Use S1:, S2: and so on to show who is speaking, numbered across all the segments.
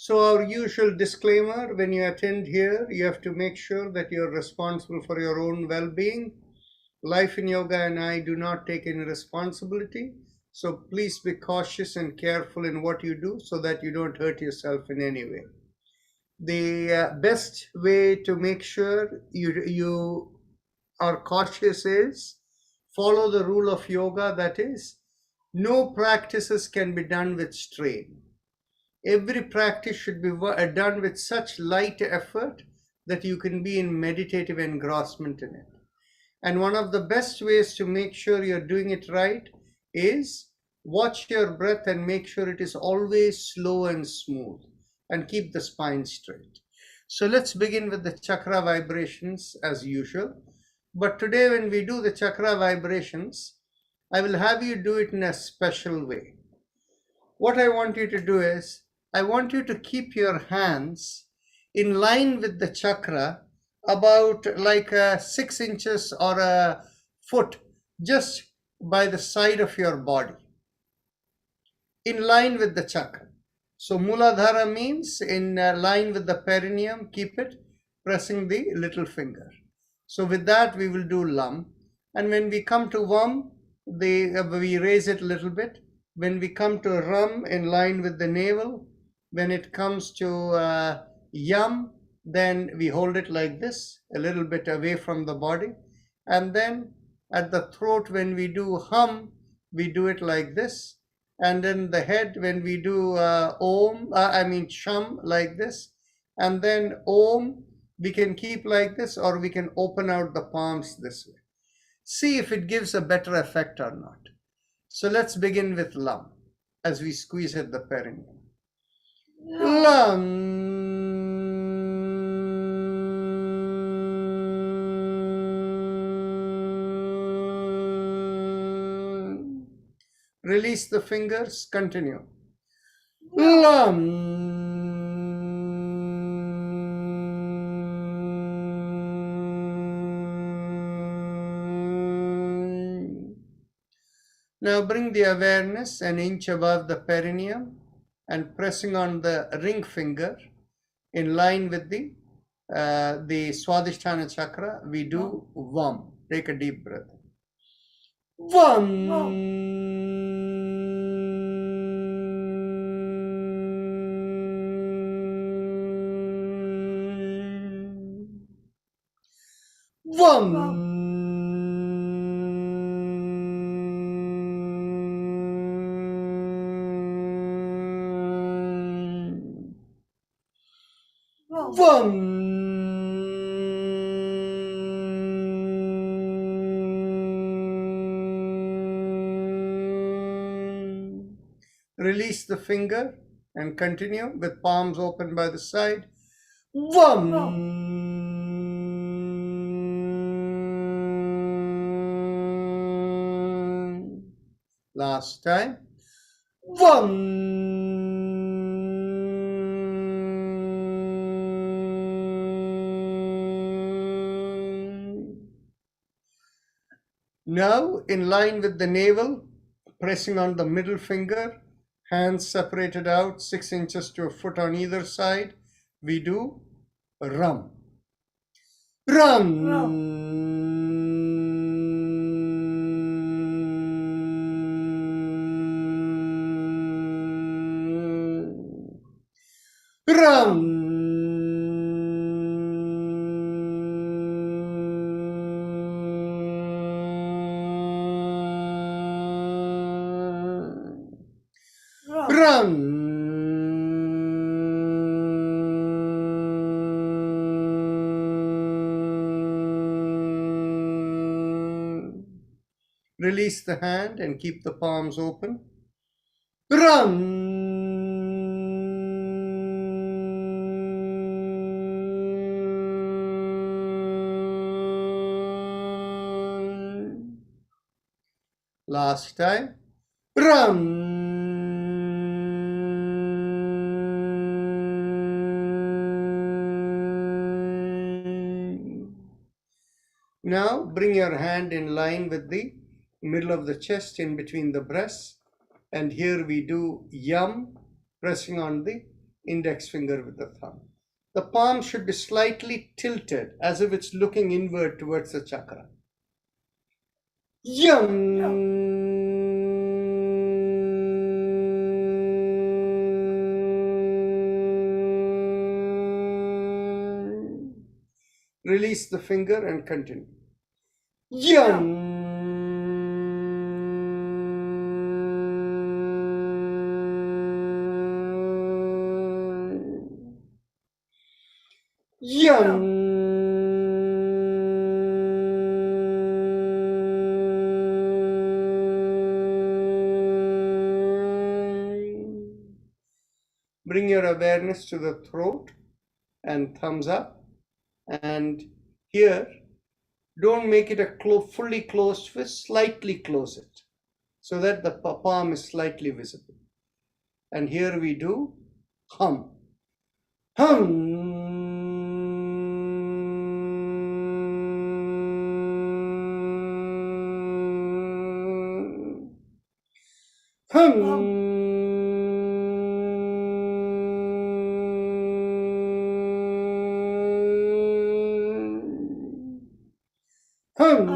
S1: So our usual disclaimer, when you attend here, you have to make sure that you're responsible for your own well-being. Life in Yoga and I do not take any responsibility. So please be cautious and careful in what you do so that you don't hurt yourself in any way. The best way to make sure you are cautious is follow the rule of yoga, that is, no practices can be done with strain. Every practice should be done with such light effort that you can be in meditative engrossment in it. And one of the best ways to make sure you're doing it right is watch your breath and make sure it is always slow and smooth, and keep the spine straight. So let's begin with the chakra vibrations as usual. But today when we do the chakra vibrations, I will have you do it in a special way. What I want you to do is, I want you to keep your hands in line with the chakra, about like 6 inches or a foot just by the side of your body, in line with the chakra. So Muladhara means in line with the perineum, keep it, pressing the little finger. So with that we will do Lam. And when we come to Vam, we raise it a little bit. When we come to Ram, in line with the navel. When it comes to Yam, then we hold it like this, a little bit away from the body. And then at the throat, when we do Hum, we do it like this. And then the head, when we do Sham, like this. And then Om, we can keep like this, or we can open out the palms this way. See if it gives a better effect or not. So let's begin with Lam, as we squeeze at the perineum. Lam. Release the fingers, continue. Lam. Now bring the awareness an inch above the perineum and pressing on the ring finger in line with the Swadhisthana chakra, we do Vam. Take a deep breath. Vam. Vam. Vam. Release the finger and continue with palms open by the side. Vam. Last time. Vam. Now, in line with the navel, pressing on the middle finger, hands separated out 6 inches to a foot on either side, we do Ram. Ram. Ram. Ram. Release the hand and keep the palms open. Ram. Last time. Ram. Now bring your hand in line with the middle of the chest, in between the breasts, and here we do Yam, pressing on the index finger with the thumb. The palm should be slightly tilted as if it's looking inward towards the chakra. Yum. Release the finger and continue. Yum. Yum. Bring your awareness to the throat and thumbs up. And here, don't make it a fully closed fist, slightly close it so that the palm is slightly visible. And here we do hum. Hum. Hum. Hum.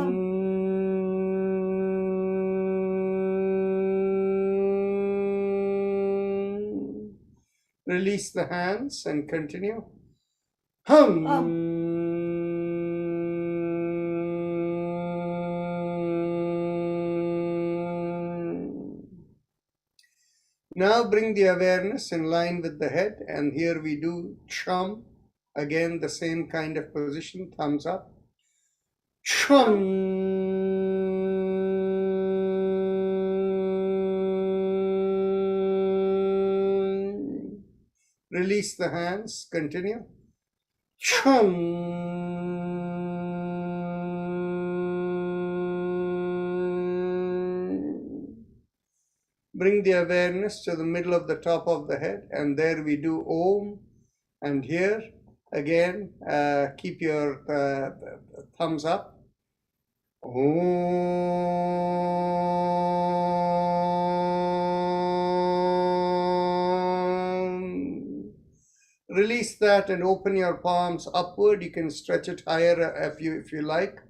S1: Release the hands and continue. Hum. Now bring the awareness in line with the head, and here we do chum. Again, the same kind of position, thumbs up. Chum. Release the hands, continue. Chum. Bring the awareness to the middle of the top of the head, and there we do Om. And here again, keep your thumbs up. Om. Release that and open your palms upward. You can stretch it higher if you like.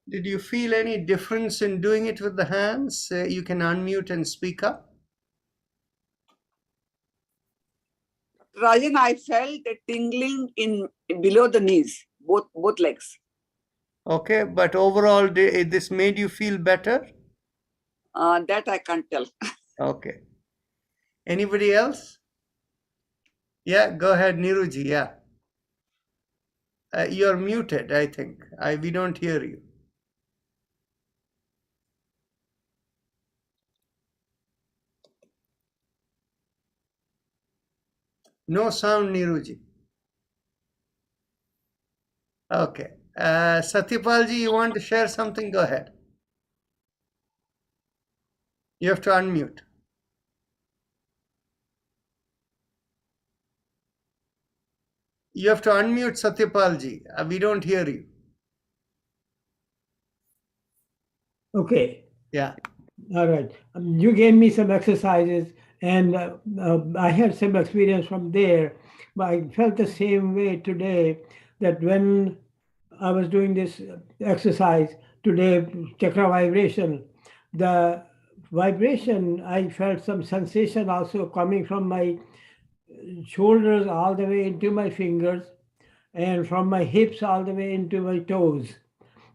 S1: Did you feel any difference in doing it with the hands? You can unmute and speak up.
S2: Rajan, I felt a tingling in below the knees, both legs.
S1: Okay, but overall, this made you feel better?
S2: That I can't tell.
S1: Okay. Anybody else? Yeah, go ahead, Niruji. Yeah. You're muted, I think. We don't hear you. No sound, Niruji. Okay. Satyapalji, you want to share something? Go ahead. You have to unmute. You have to unmute, Satyapalji. We don't hear you.
S3: Okay.
S1: Yeah.
S3: All right. You gave me some exercises, and I had some experience from there. But I felt the same way today, that when I was doing this exercise today, chakra vibration, the vibration, I felt some sensation also coming from my shoulders all the way into my fingers, and from my hips all the way into my toes.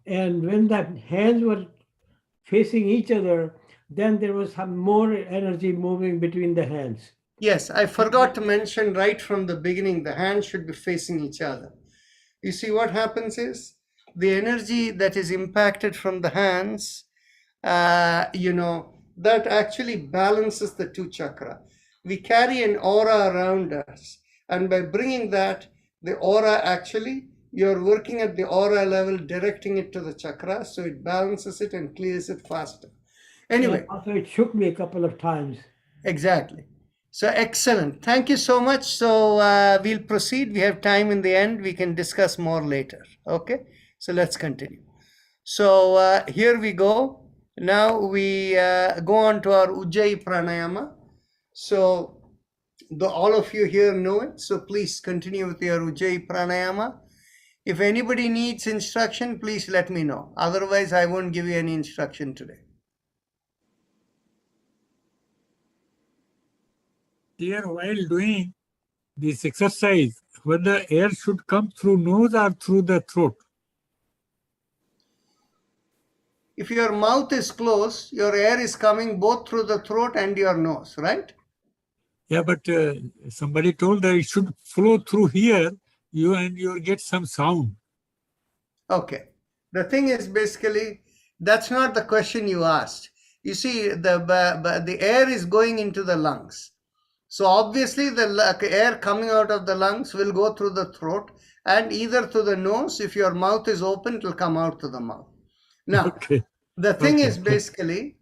S3: And when the hands were facing each other, then there was some more energy moving between the hands.
S1: Yes, I forgot to mention right from the beginning, the hands should be facing each other. You see, what happens is the energy that is impacted from the hands, that actually balances the two chakra. We carry an aura around us, and by bringing that, the aura actually you're working at the aura level, directing it to the chakra, so it balances it and clears it faster. Anyway,
S3: Also, it shook me a couple of times.
S1: exactly. So excellent. Thank you so much. So we'll proceed. We have time in the end. We can discuss more later. Okay. So let's continue. So here we go. Now we go on to our Ujjayi Pranayama. So all of you here know it. So please continue with your Ujjayi Pranayama. If anybody needs instruction, please let me know. Otherwise, I won't give you any instruction today.
S4: Dear, while doing this exercise, whether air should come through nose or through the throat?
S1: If your mouth is closed, your air is coming both through the throat and your nose, right?
S4: Yeah, but somebody told that it should flow through here, you'll get some sound.
S1: Okay. The thing is basically, that's not the question you asked. You see, the air is going into the lungs. So obviously the air coming out of the lungs will go through the throat and either through the nose. If your mouth is open, it will come out to the mouth. Now,
S4: Okay.
S1: the thing
S4: Okay.
S1: is basically,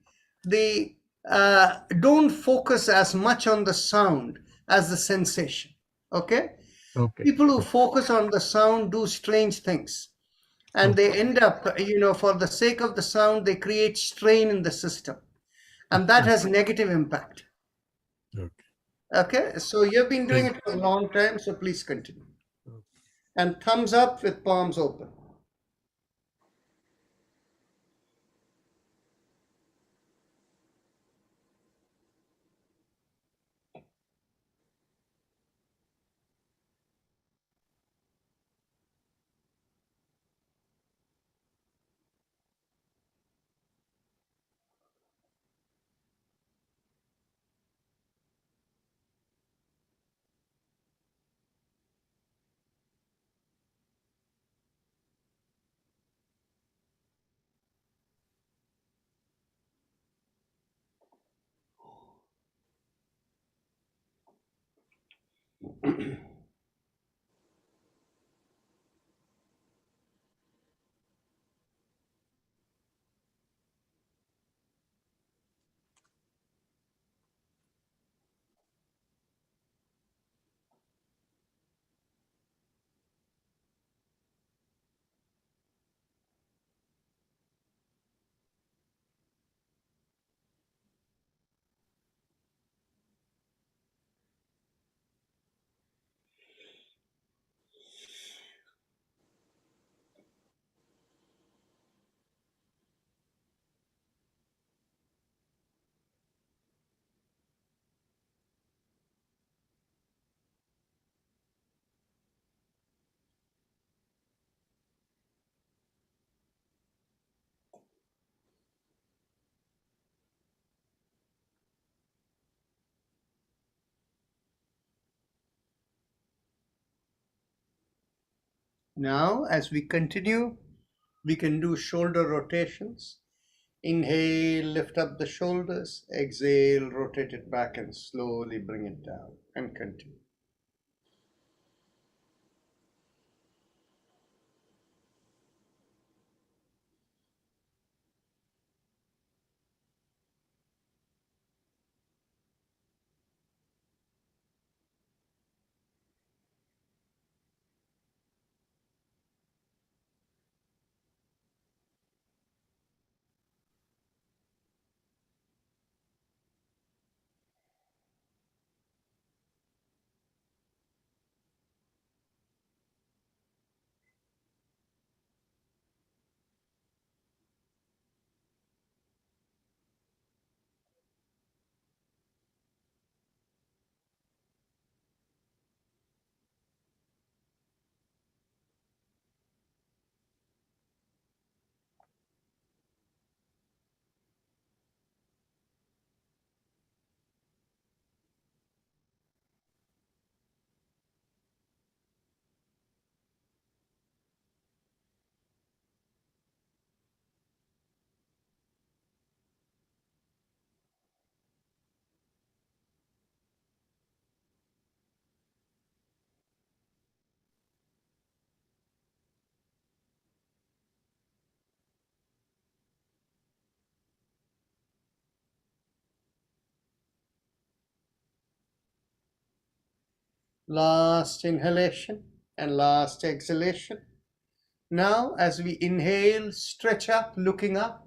S1: don't focus as much on the sound as the sensation. Okay?
S4: Okay.
S1: People who focus on the sound do strange things. And they end up, for the sake of the sound, they create strain in the system. And that has negative impact.
S4: Okay.
S1: Okay? So you've been doing it for a long time, so please continue. And thumbs up with palms open. Now, as we continue, we can do shoulder rotations. Inhale, lift up the shoulders. Exhale, rotate it back and slowly bring it down and continue. Last inhalation and last exhalation. Now, as we inhale, stretch up, looking up,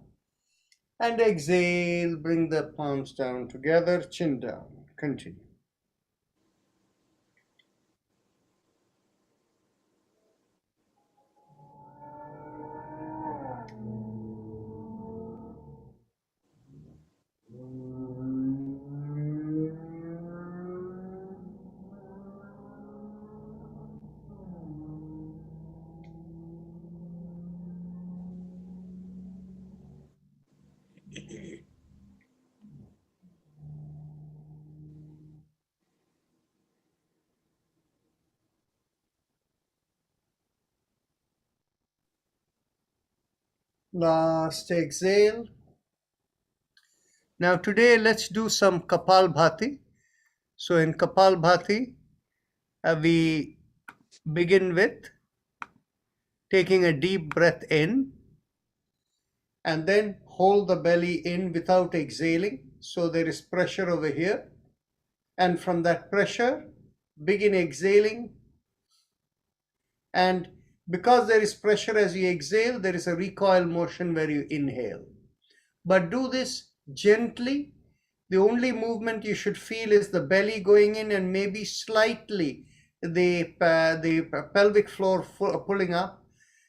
S1: and exhale, bring the palms down together, chin down. Continue. Last exhale. Now today let's do some Kapalbhati. So in Kapalbhati, we begin with taking a deep breath in and then hold the belly in without exhaling. So there is pressure over here. And from that pressure, begin exhaling. And because there is pressure as you exhale, there is a recoil motion where you inhale. But do this gently. The only movement you should feel is the belly going in and maybe slightly the pelvic floor pulling up.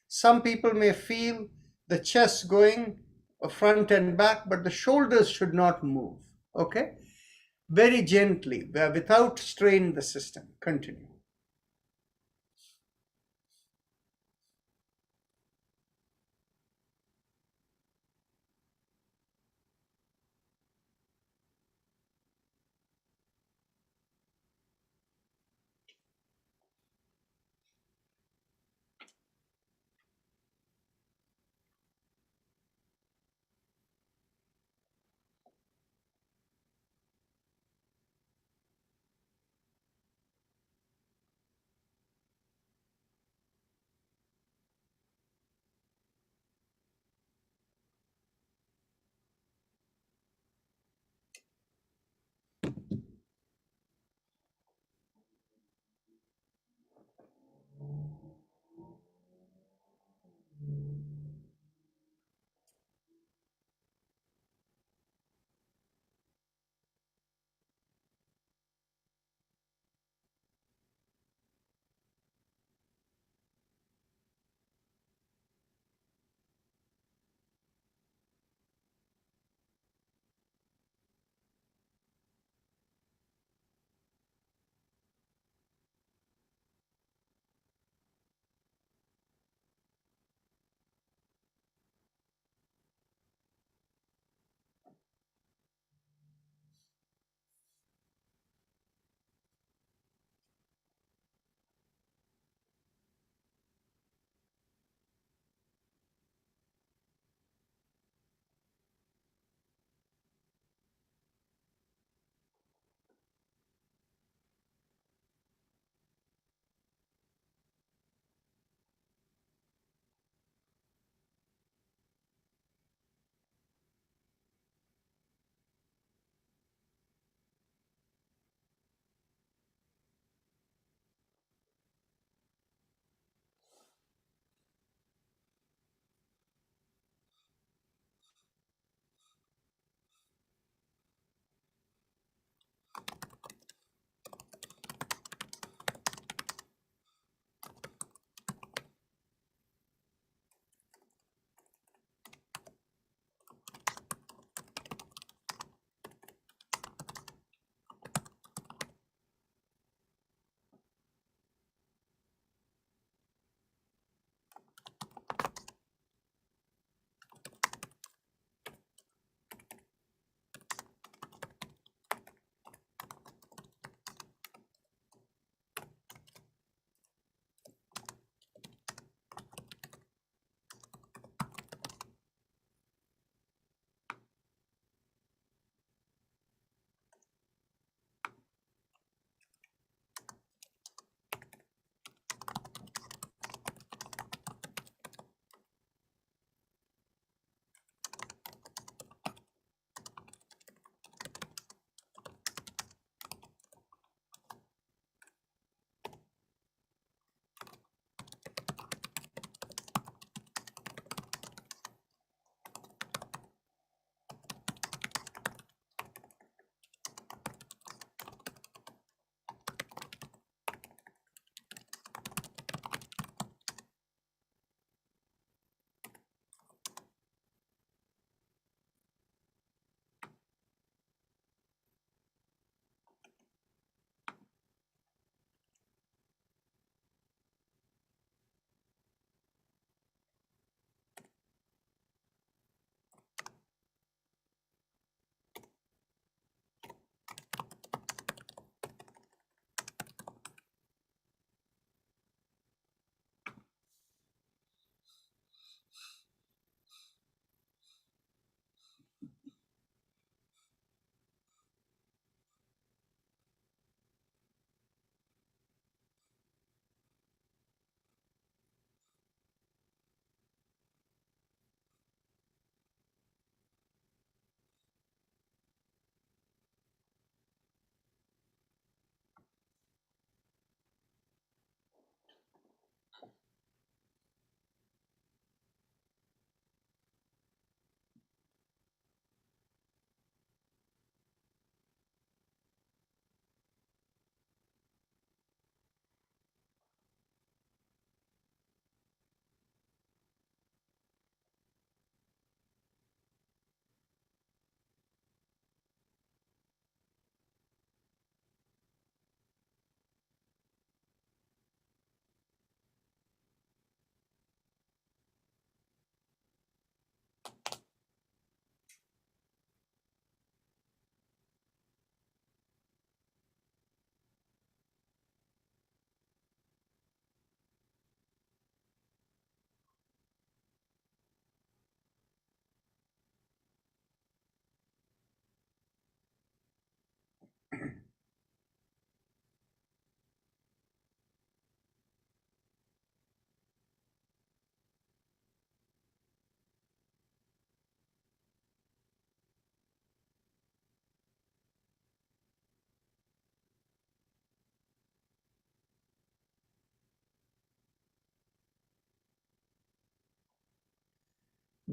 S1: Some people may feel the chest going front and back, but the shoulders should not move. Okay? Very gently, without strain the system. Continue.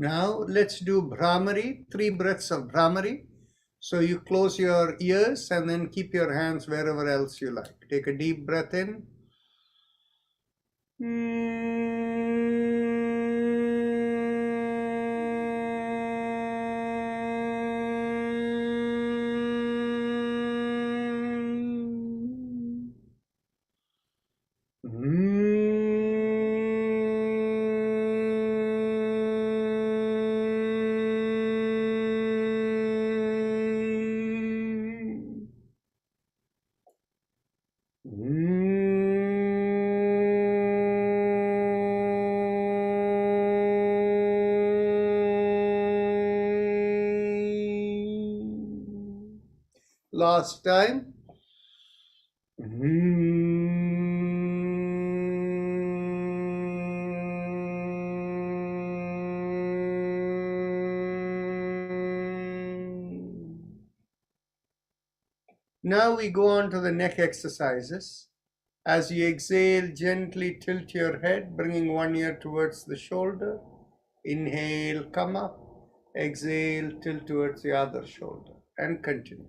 S1: Now let's do Brahmari, 3 breaths of Brahmari. So you close your ears and then keep your hands wherever else you like. Take a deep breath in. Last time. Now we go on to the neck exercises. As you exhale, gently tilt your head, bringing one ear towards the shoulder. Inhale, come up. Exhale, tilt towards the other shoulder, and continue.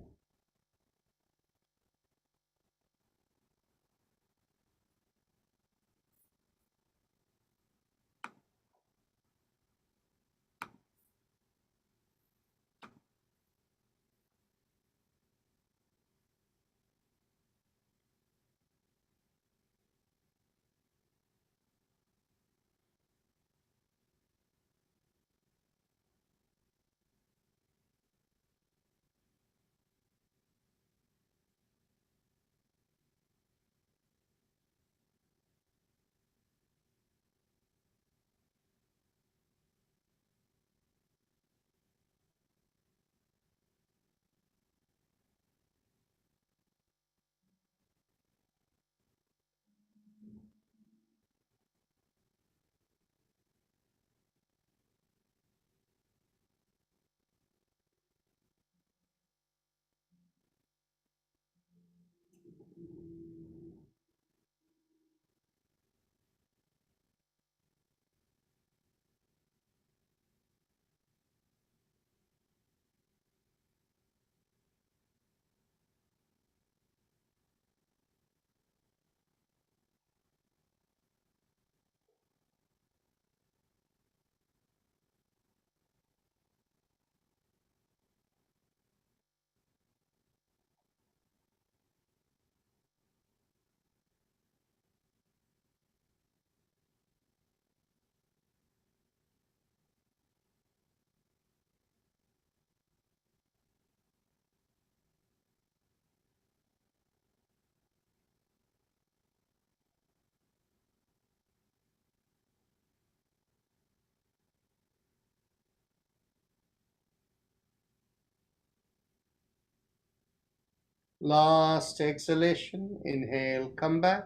S1: Last exhalation, inhale, come back.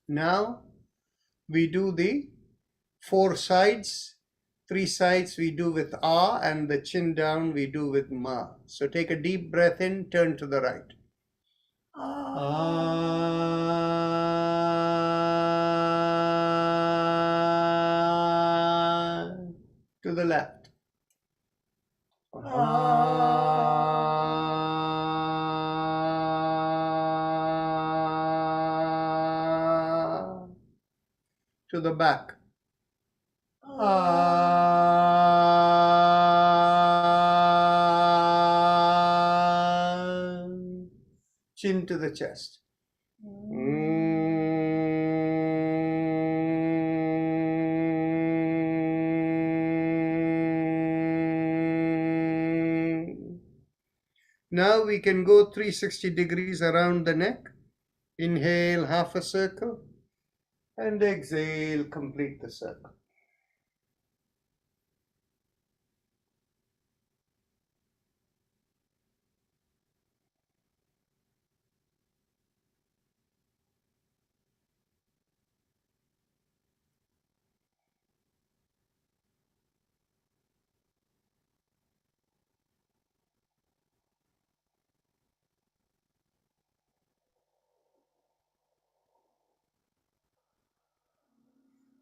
S1: Now we do the 4 sides. 3 sides we do with ah, and the chin down we do with ma. So take a deep breath in, turn to the right. Ah. To the left. Ah. To the back. Ah. Chin to the chest. Now we can go 360 degrees around the neck. Inhale, half a circle, and exhale, complete the circle.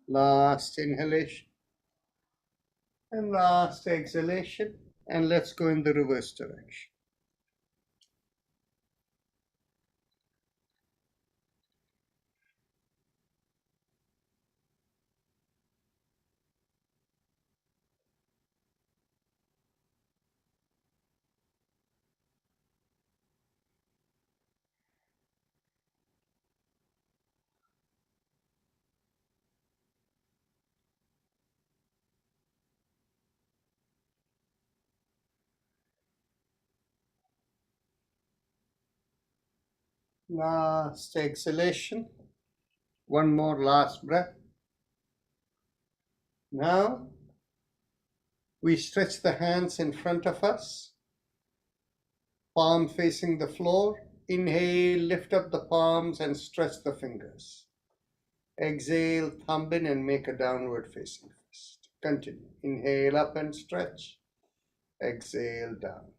S1: Last inhalation. And last exhalation. And let's go in the reverse direction. Last exhalation. One more last breath. Now we stretch the hands in front of us, palm facing the floor. Inhale, lift up the palms and stretch the fingers. Exhale, thumb in and make a downward facing fist. Continue. Inhale up and stretch. Exhale down.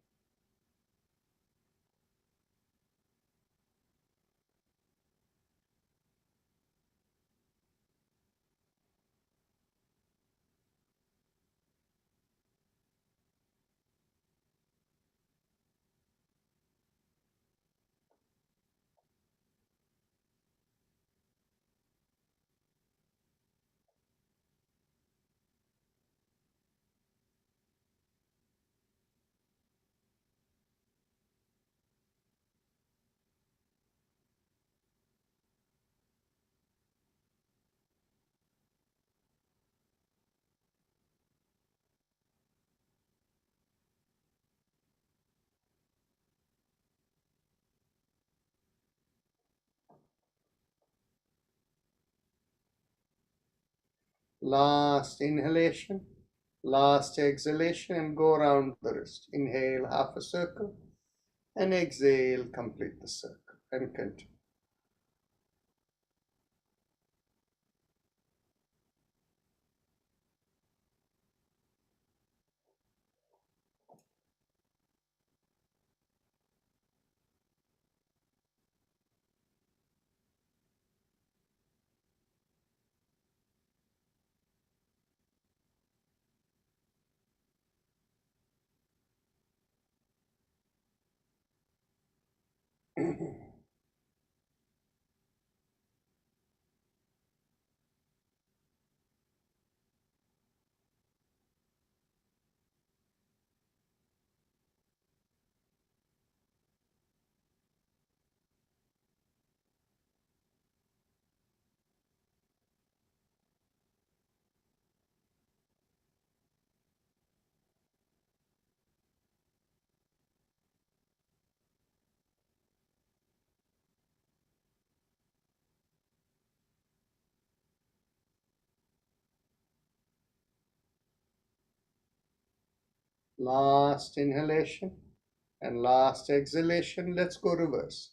S1: Last inhalation, last exhalation, and go around the wrist. Inhale half a circle and exhale, complete the circle and continue. Last inhalation and last exhalation. Let's go reverse.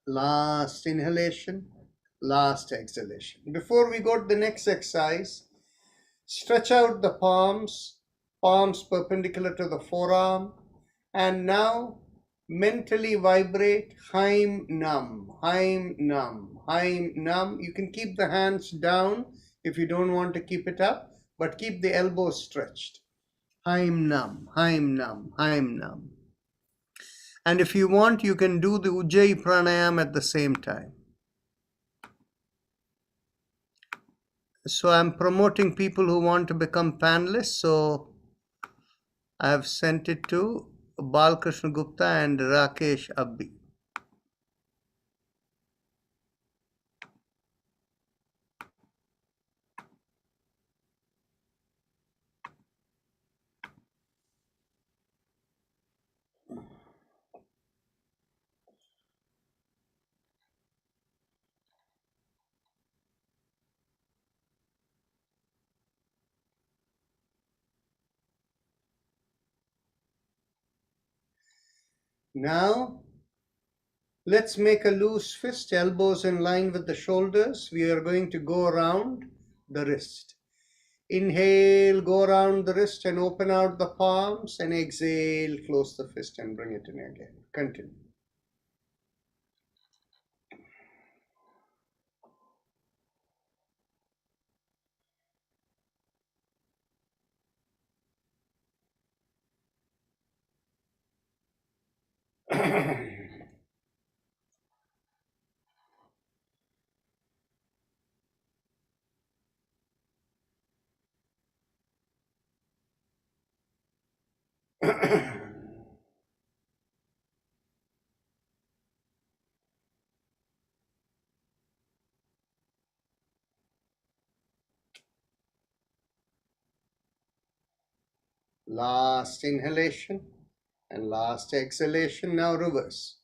S1: Last inhalation, last exhalation. Before we go to the next exercise, stretch out the palms, palms perpendicular to the forearm, and now mentally vibrate Haim Nam, Haim Nam, Haim Nam. You can keep the hands down if you don't want to keep it up, but keep the elbows stretched. Haim Nam, Haim Nam, Haim Nam. And if you want, you can do the Ujjayi Pranayama at the same time. So I'm promoting people who want to become panelists. So I have sent it to Balkrishna Gupta and Rakesh Abbi. Now, let's make a loose fist, elbows in line with the shoulders. We are going to go around the wrist. Inhale, go around the wrist and open out the palms, and exhale, close the fist and bring it in again. Continue. Last inhalation and last exhalation. Now reverse.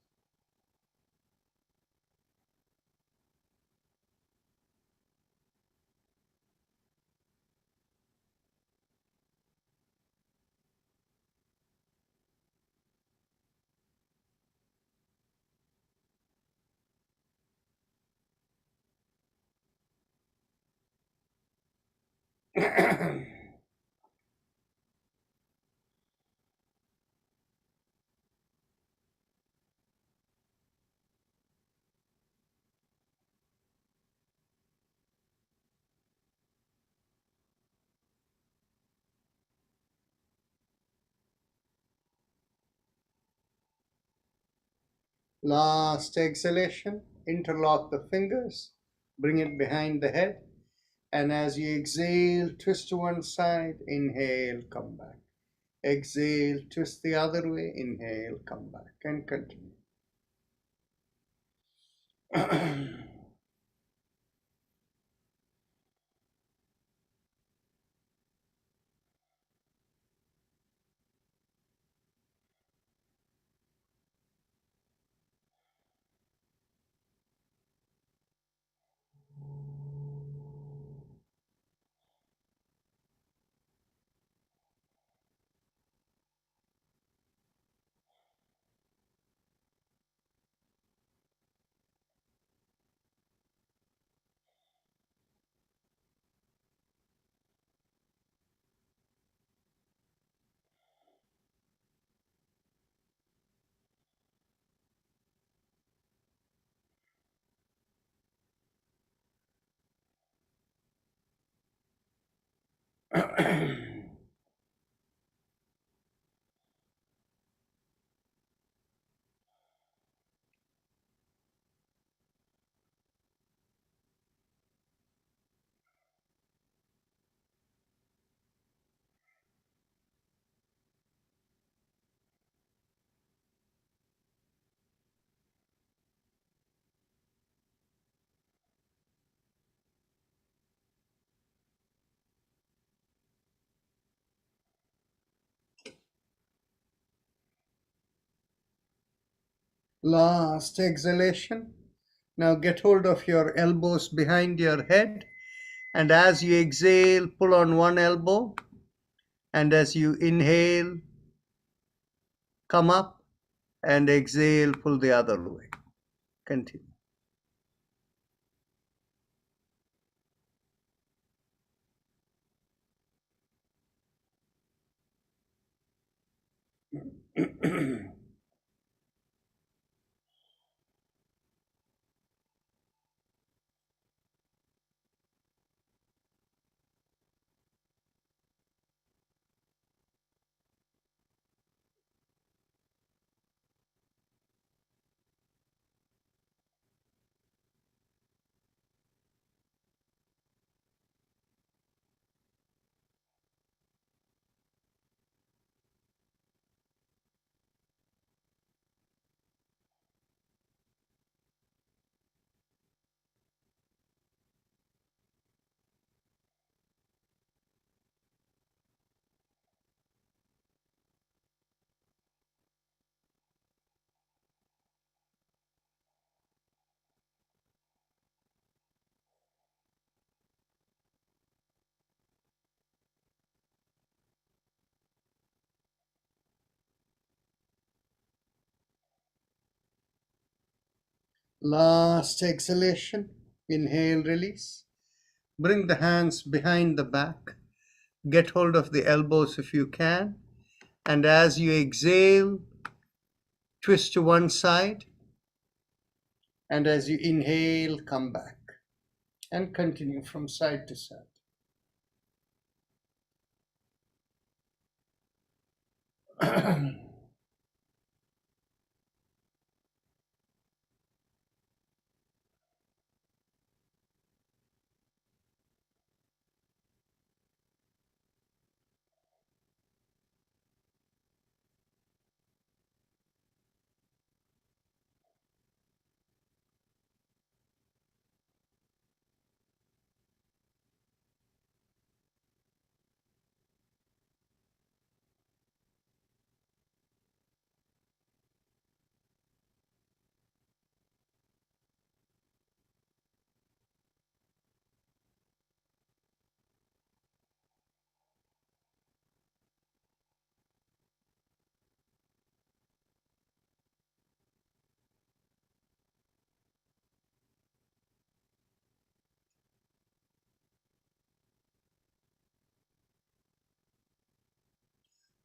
S1: Last exhalation, interlock the fingers, bring it behind the head, and as you exhale, twist to one side, inhale, come back. Exhale, twist the other way, inhale, come back, and continue. Last exhalation. Now get hold of your elbows behind your head, and as you exhale, pull on one elbow, and as you inhale, come up, and exhale, pull the other way. Continue. Last exhalation. Inhale, release. Bring the hands behind the back. Get hold of the elbows if you can. And as you exhale, twist to one side. And as you inhale, come back. And continue from side to side.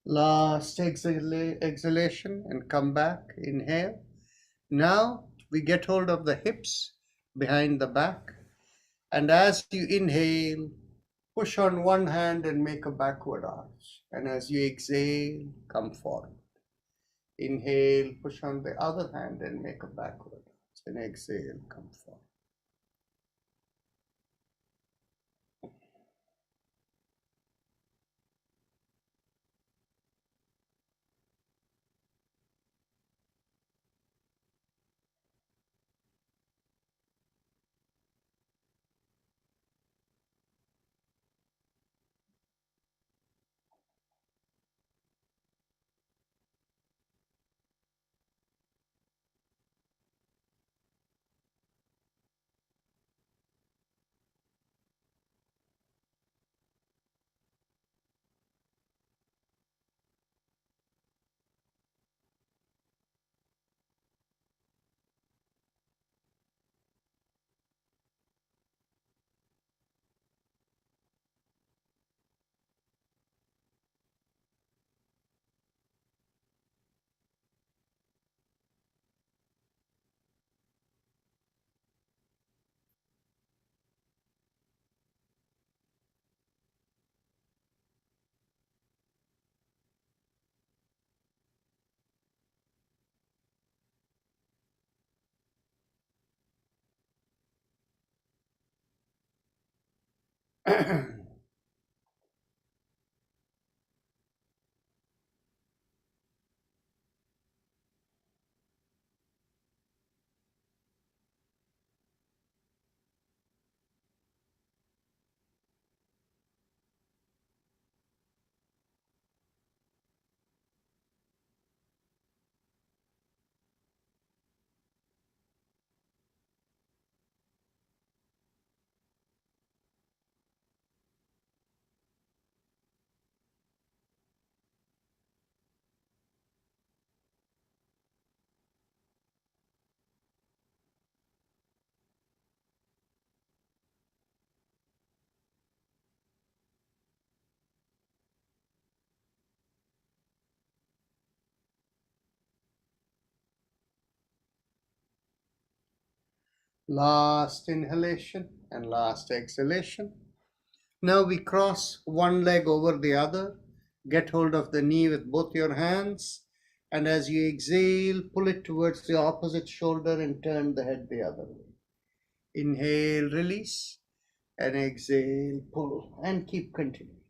S1: Last exhalation and come back. Inhale. Now we get hold of the hips behind the back. And as you inhale, push on one hand and make a backward arch. And as you exhale, come forward. Inhale, push on the other hand and make a backward arch. And exhale, come forward. Last inhalation and last exhalation. Now we cross one leg over the other. Get hold of the knee with both your hands. And as you exhale, pull it towards the opposite shoulder and turn the head the other way. Inhale, release. And exhale, pull. And keep continuing.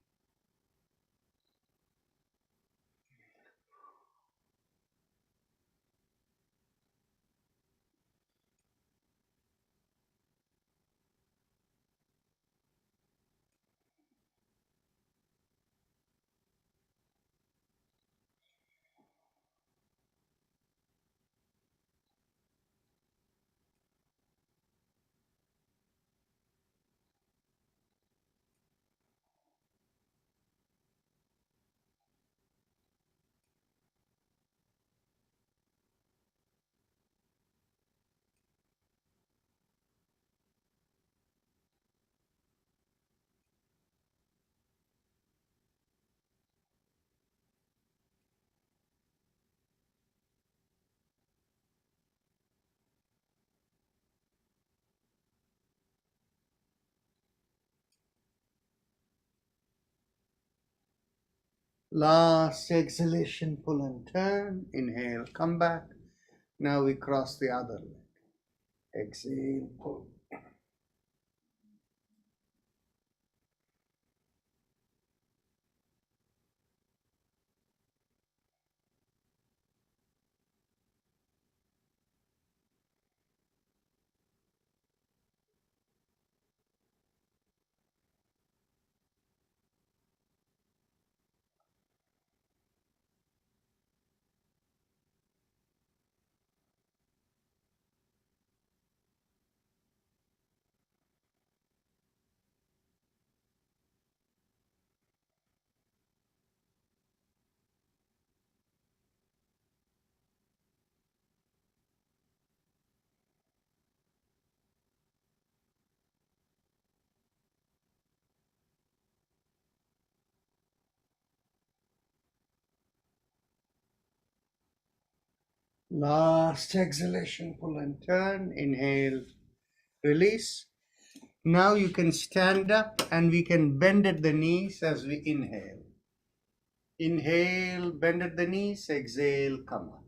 S1: Last exhalation, pull and turn. Inhale, come back. Now we cross the other leg. Exhale, pull. Last exhalation, pull and turn. Inhale, release. Now you can stand up and we can bend at the knees as we inhale. Inhale, bend at the knees. Exhale, come up.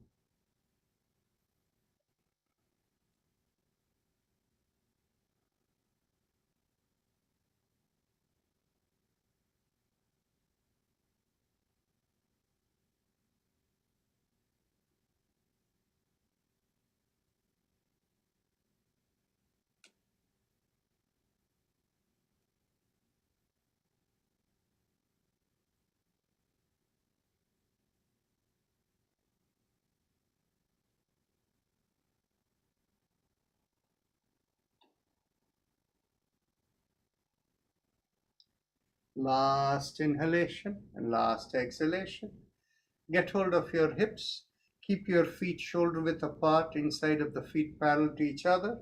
S1: Last inhalation and last exhalation. Get hold of your hips. Keep your feet shoulder width apart, inside of the feet parallel to each other,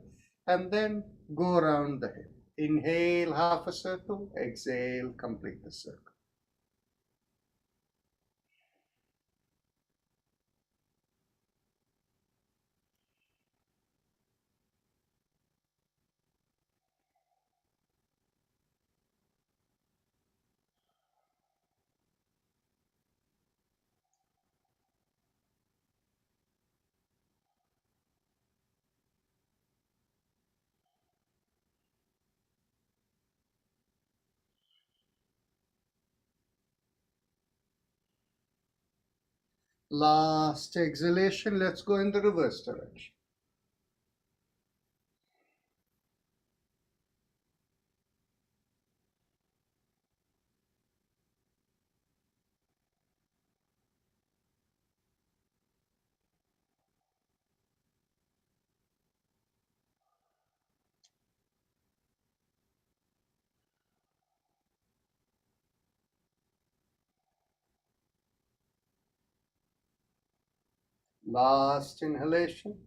S1: and then go around the hip. Inhale, half a circle. Exhale, complete the circle. Last exhalation. Let's go in the reverse direction. Last inhalation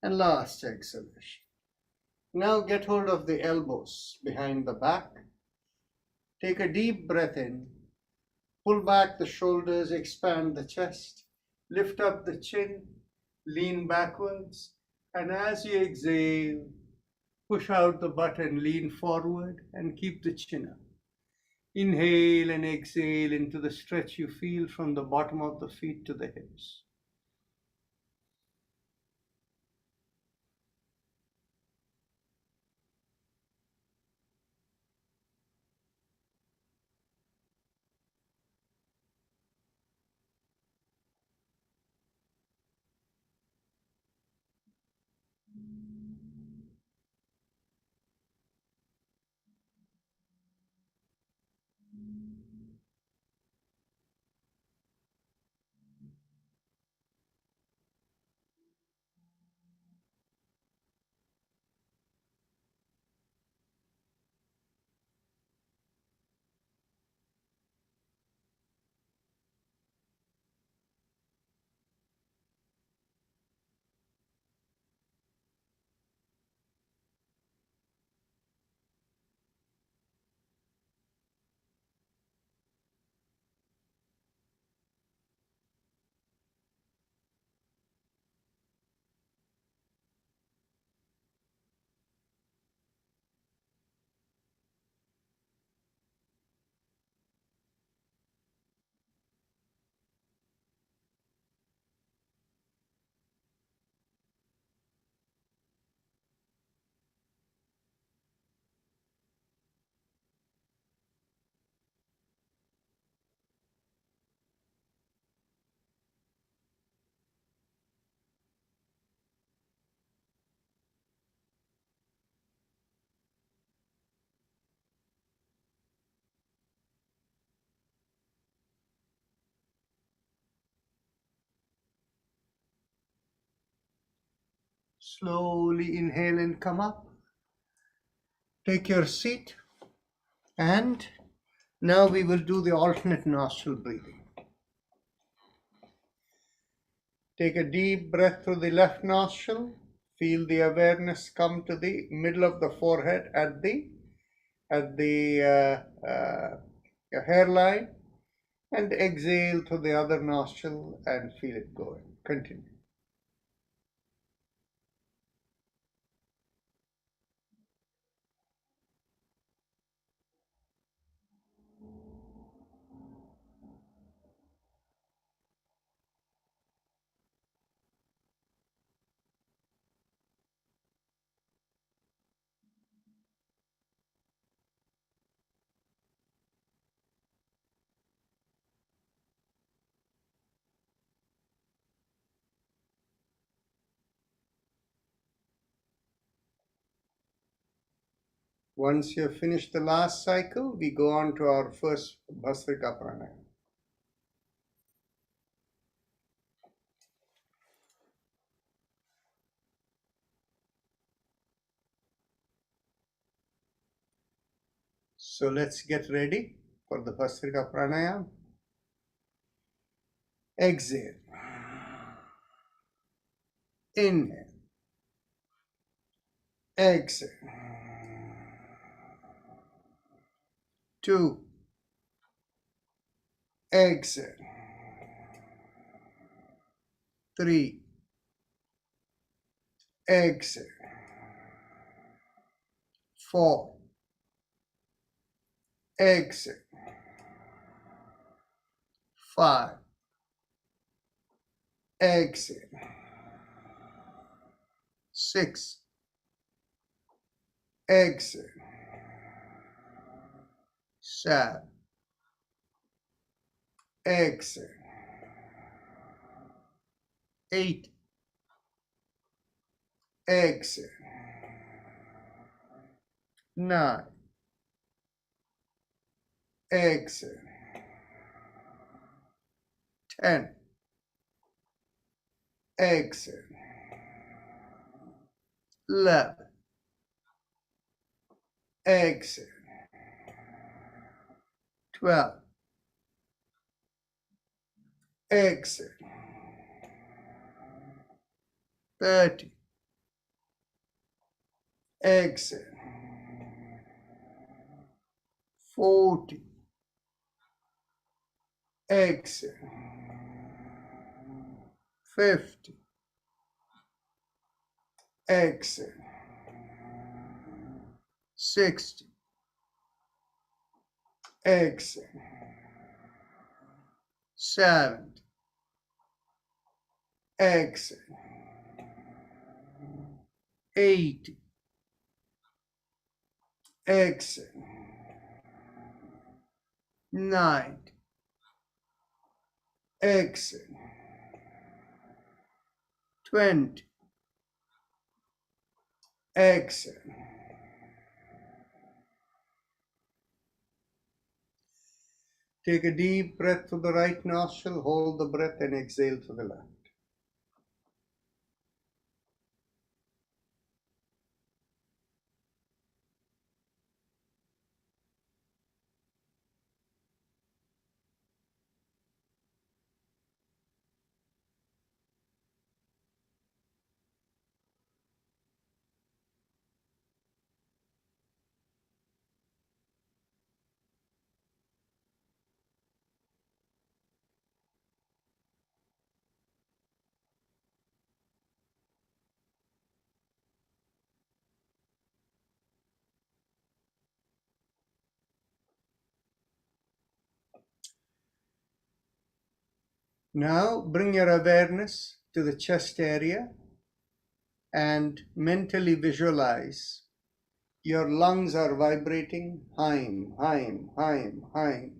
S1: and last exhalation. Now get hold of the elbows behind the back. Take a deep breath in. Pull back the shoulders, expand the chest. Lift up the chin, lean backwards. And as you exhale, push out the butt and lean forward and keep the chin up. Inhale and exhale into the stretch you feel from the bottom of the feet to the hips. Slowly inhale and come up. Take your seat. And now we will do the alternate nostril breathing. Take a deep breath through the left nostril. Feel the awareness come to the middle of the forehead at the hairline, and exhale through the other nostril and feel it going. Continue. Once you have finished the last cycle, we go on to our first Bhastrika Pranayama. So let's get ready for the Bhastrika Pranayama. Exhale. Inhale. Exhale. 2. Exhale. 3. Exhale. 4. Exhale. 5. Exhale. 6. Exhale. 7. Exhale. 8. Exhale. 9. Exhale. 10. Exhale. 11. Exhale. 12. Exhale. 30. Exhale. 40. Exhale. 50. Exhale. 60. Exhale. 70. Exhale. 80. Exhale. 90. Exhale. 20. Exhale. Take a deep breath through the right nostril, hold the breath and exhale through the left. Now bring your awareness to the chest area and mentally visualize your lungs are vibrating. Haim, haim, haim, haim.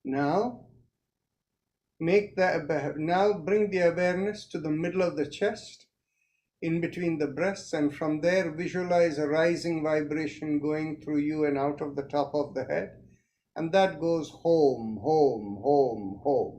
S1: Now, bring the awareness to the middle of the chest, in between the breasts, and from there visualize a rising vibration going through you and out of the top of the head. And that goes home, home, home, home.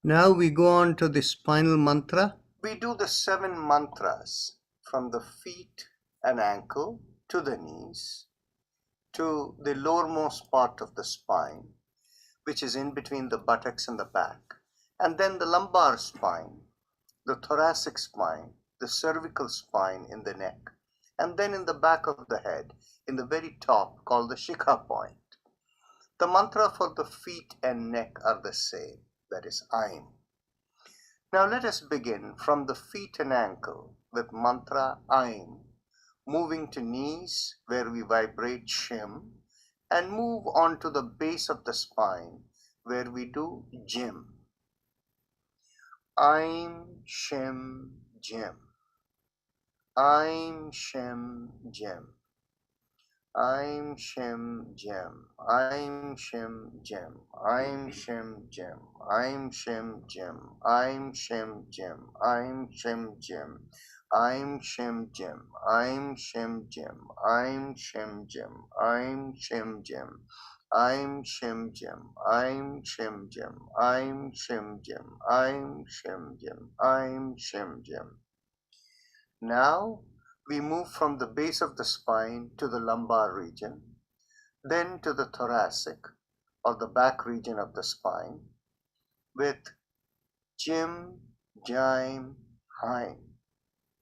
S1: Now we go on to the spinal mantra. We do the 7 mantras from the feet and ankle to the knees to the lowermost part of the spine, which is in between the buttocks and the back, and then the lumbar spine, the thoracic spine, the cervical spine in the neck, and then in the back of the head, in the very top, called the shikha point. The mantra for the feet and neck are the same, that is Aim. Now let us begin from the feet and ankle with mantra Aim, moving to knees where we vibrate Shim, and move on to the base of the spine where we do Jim. Aim, Shim, Jim. Aim, Shim, Jim. Aim, Shim, Jim. Aim, Shim, Jim. Aim, Shim, Jim. Aim, Shim, Jim. Aim, Shim, Jim. Aim, Shim, Jim. Aim, Shim, Jim. Aim, Shim, Jim. Aim, Shim, Jim. Aim, Shim, Jim. Aim, Shim, Jim. Aim, Shim, Jim. Aim, Shim, Jim. Aim, Shim, Jim. Aim, Shim, Jim. Now we move from the base of the spine to the lumbar region, then to the thoracic or the back region of the spine with Jim, Jim, Haim.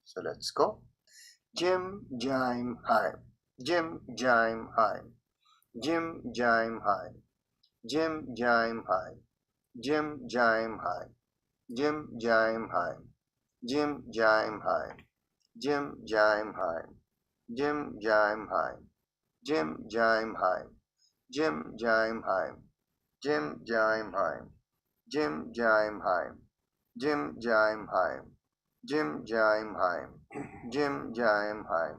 S1: So let's go. Jim, Jim, Haim. Jim, Jim, Haim. Jim, Jim, Haim. Jim, Jim, Haim. Jim, Jim, Haim. Jim, Jim, Haim. Jim, Jim, Haim. Jim, Jim, Haim. Jim, Jim, Haim. Jim, Jim, Haim. Jim, Jim, Haim. Jim, Jim, Haim. Jim, Jim, Haim. Jim, Jim, Haim. Jim, Jim, Haim. Jim, Jim, Haim.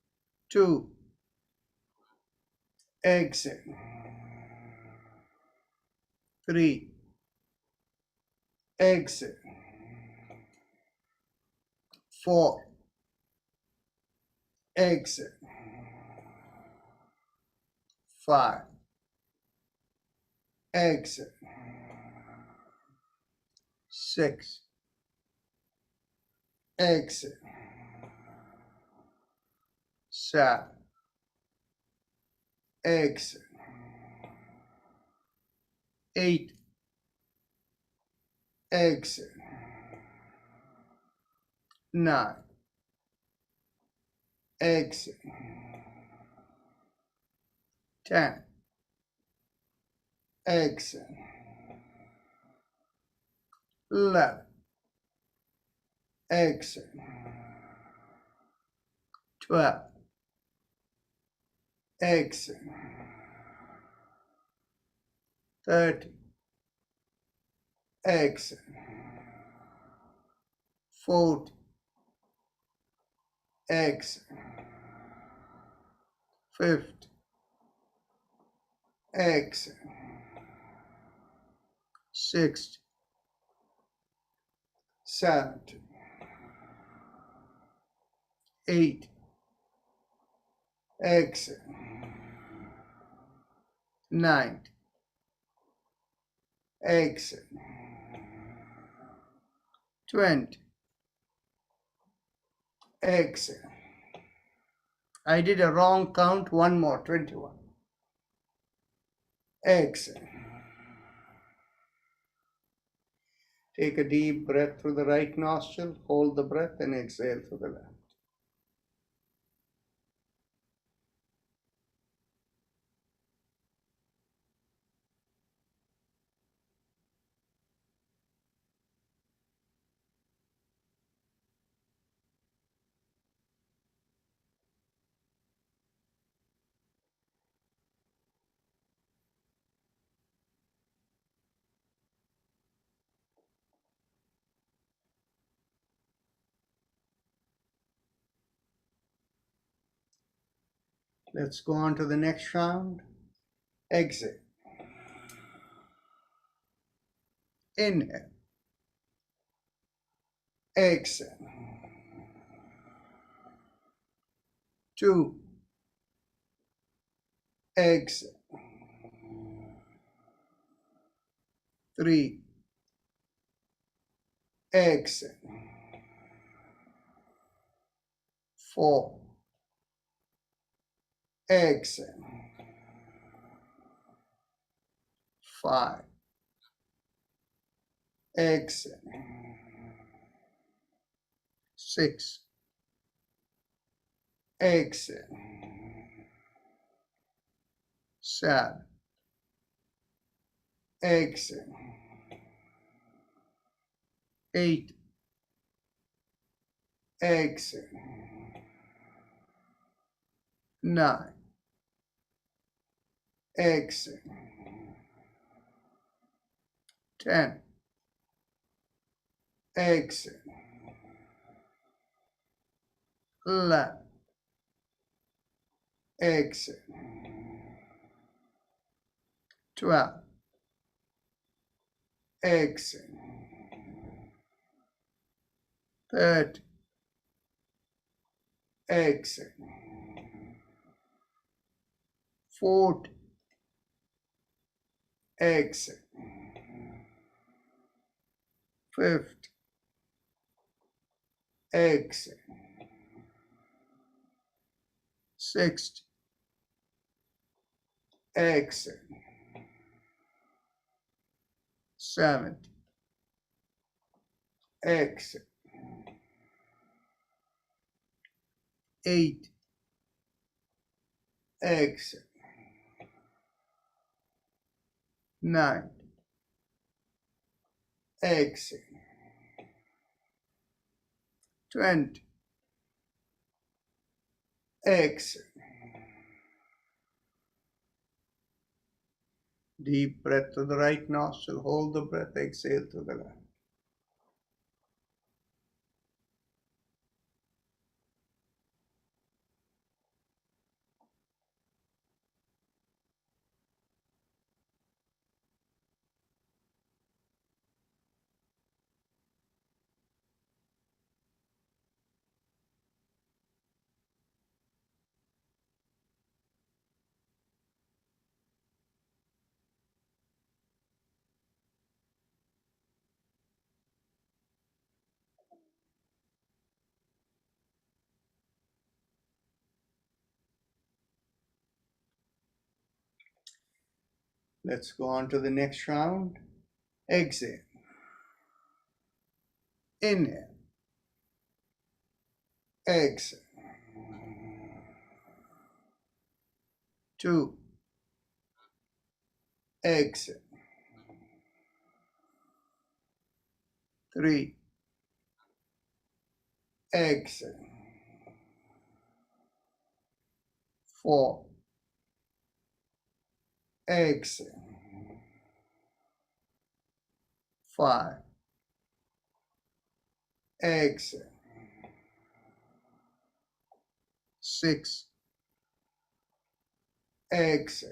S1: 2. Exhale. 3. Exhale. 4. Exhale. 5. Exhale. 6. Exhale. 7. Exhale. 8. Exhale. 9. Exhale. 10. Exhale. 11. Exhale. 12. Exhale. 13. Exhale. 14. Exhale. 15. Exhale. 16. 17. 18. Exhale. 19. Exhale. 20. Exhale. I did a wrong count. One more. 21. Exhale. Take a deep breath through the right nostril. Hold the breath and exhale through the left. Let's go on to the next round. Exhale. Inhale. Exhale. 2. Exhale. 3. Exhale. 4. Exhale. 5. Exhale. 6. Exhale. 7. Exhale. 8. Exhale. 9. Exhale. 10. Exhale. 11. Exhale. 12. Exhale. 13. Exhale. 14. Exhale. 15. Exhale. 16. Exhale. 17. Exhale. 8. Exhale. 9. Exhale. 20. Exhale. Deep breath to the right nostril. Hold the breath. Exhale to the left. Let's go on to the next round. Exhale. Inhale. Exhale. 2. Exhale. 3. Exhale. 4. Exhale. 5. Exhale. 6. Exhale.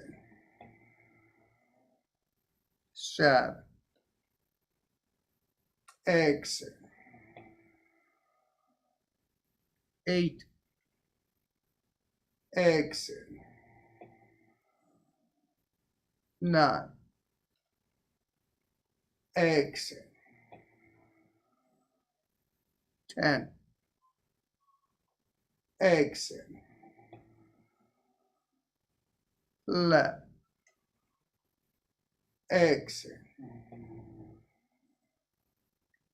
S1: 7. Exhale. 8. Exhale. 9. Exhale. 10. Exhale. 11. Exhale.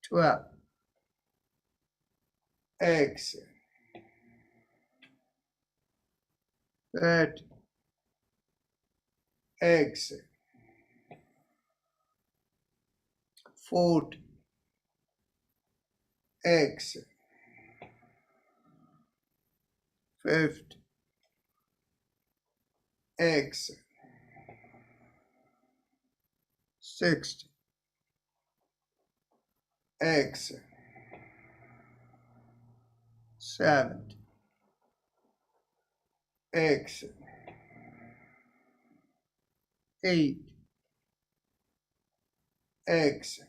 S1: 12. Exhale. 13. Exhale. 14. Exhale. 15. Exhale. 16. Exhale. 17. Exhale. 8. Exhale.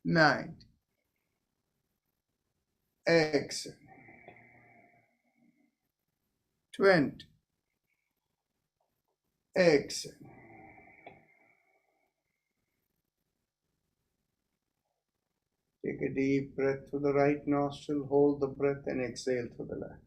S1: 9. Exhale. 20. Exhale. Take a deep breath through the right nostril, hold the breath and exhale through the left.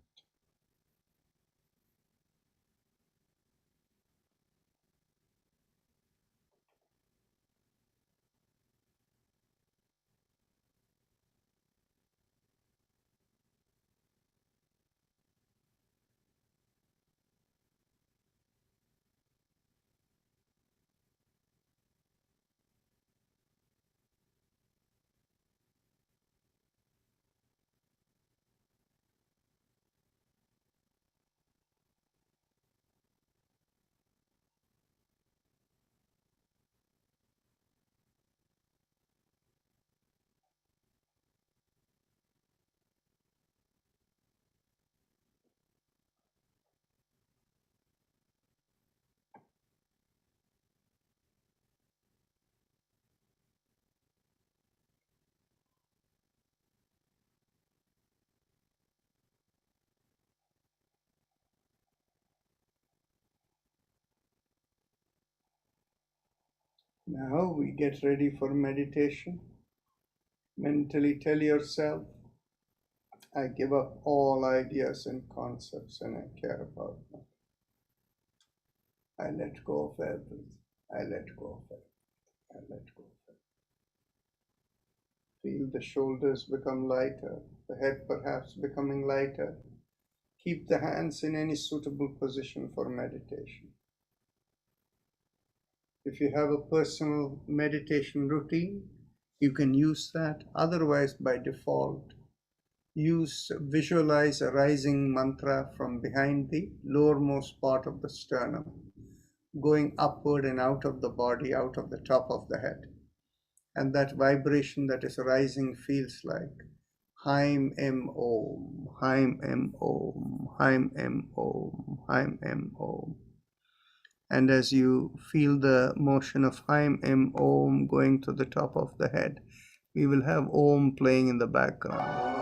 S1: Now we get ready for meditation. Mentally tell yourself, I give up all ideas and concepts and I care about nothing. I let go of everything. I let go of everything. I let go of everything. Feel the shoulders become lighter, the head perhaps becoming lighter. Keep the hands in any suitable position for meditation. If you have a personal meditation routine, you can use that. Otherwise, by default, visualize a rising mantra from behind the lowermost part of the sternum, going upward and out of the body, out of the top of the head. And that vibration that is rising feels like Haim Em Om, Haim Em Om, Haim Em Om, Haim Em Om. And as you feel the motion of Haim Em Om going to the top of the head, we will have Om playing in the background.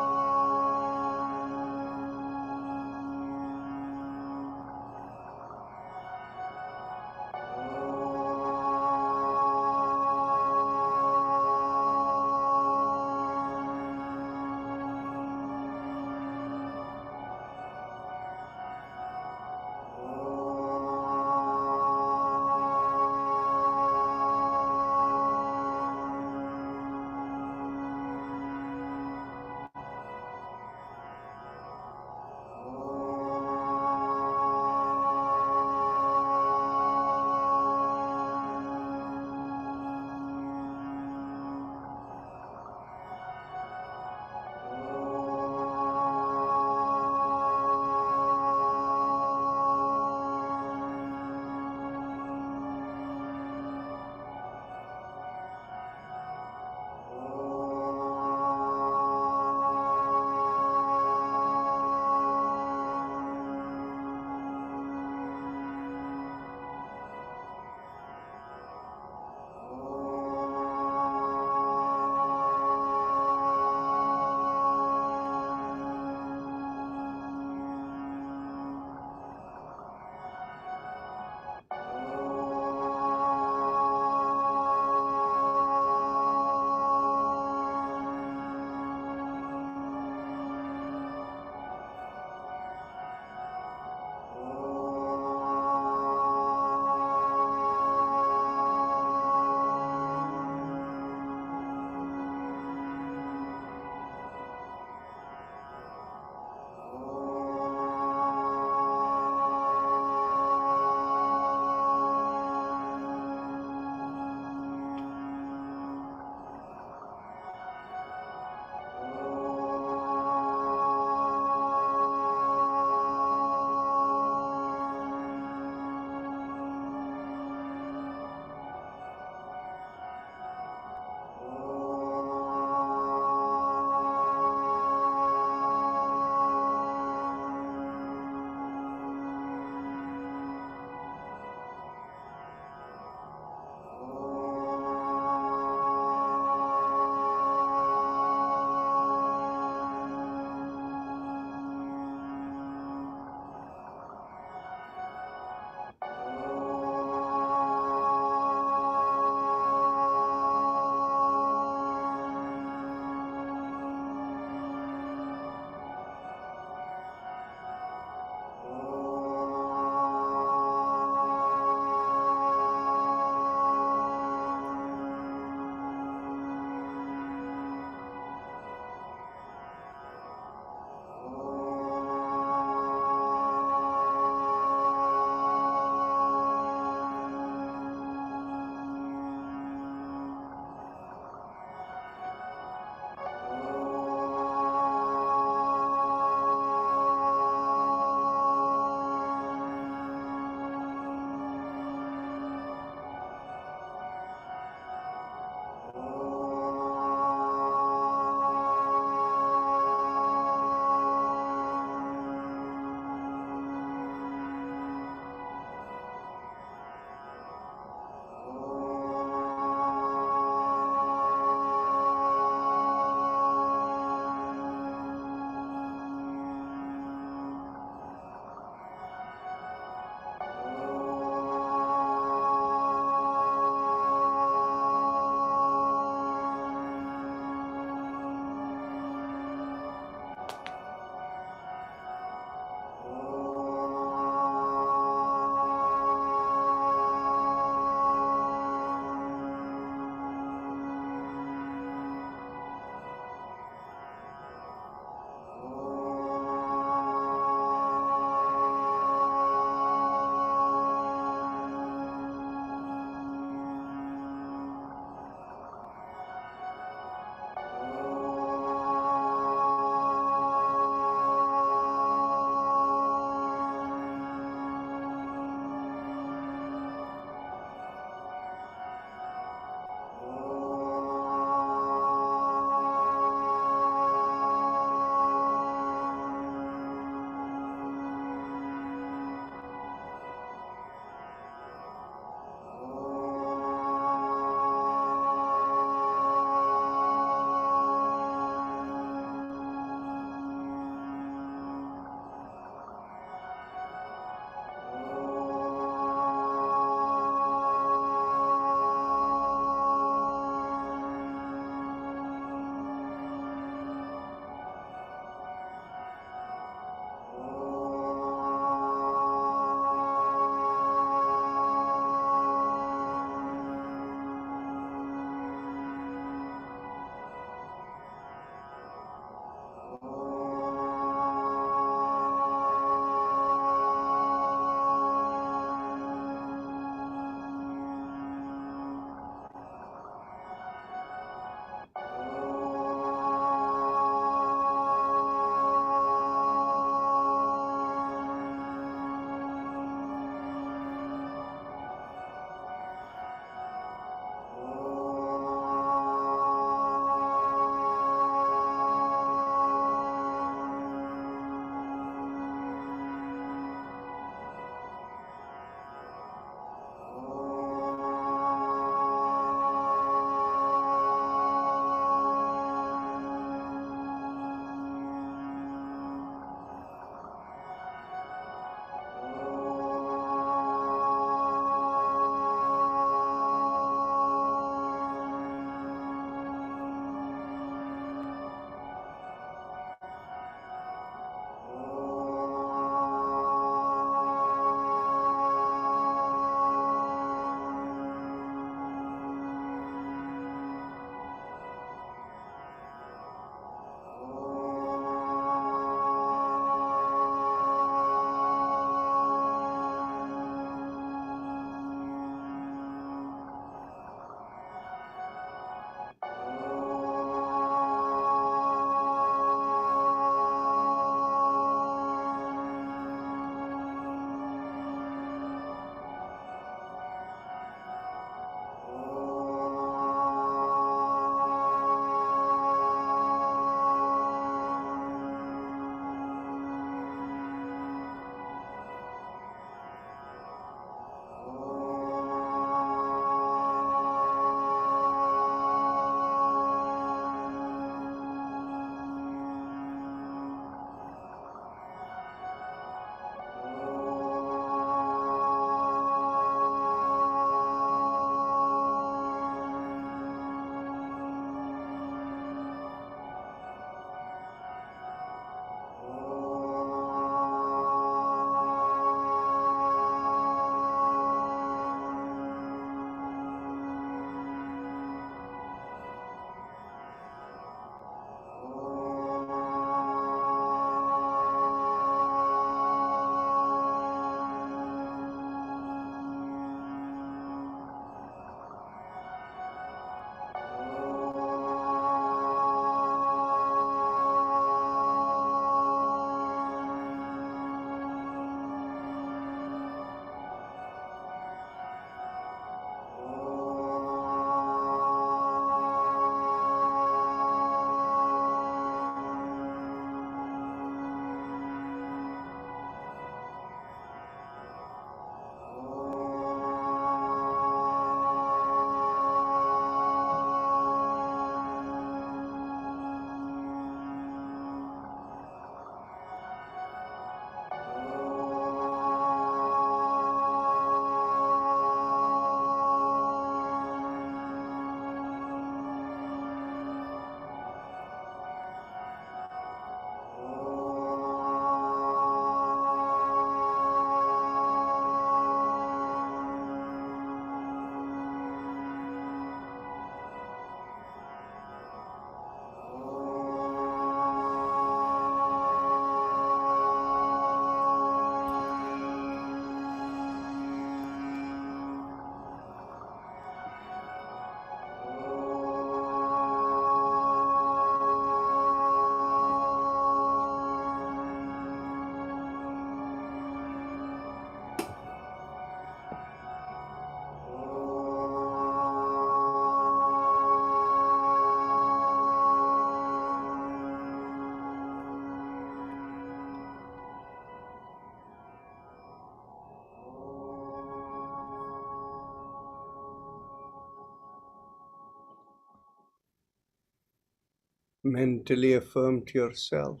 S1: Mentally affirm to yourself,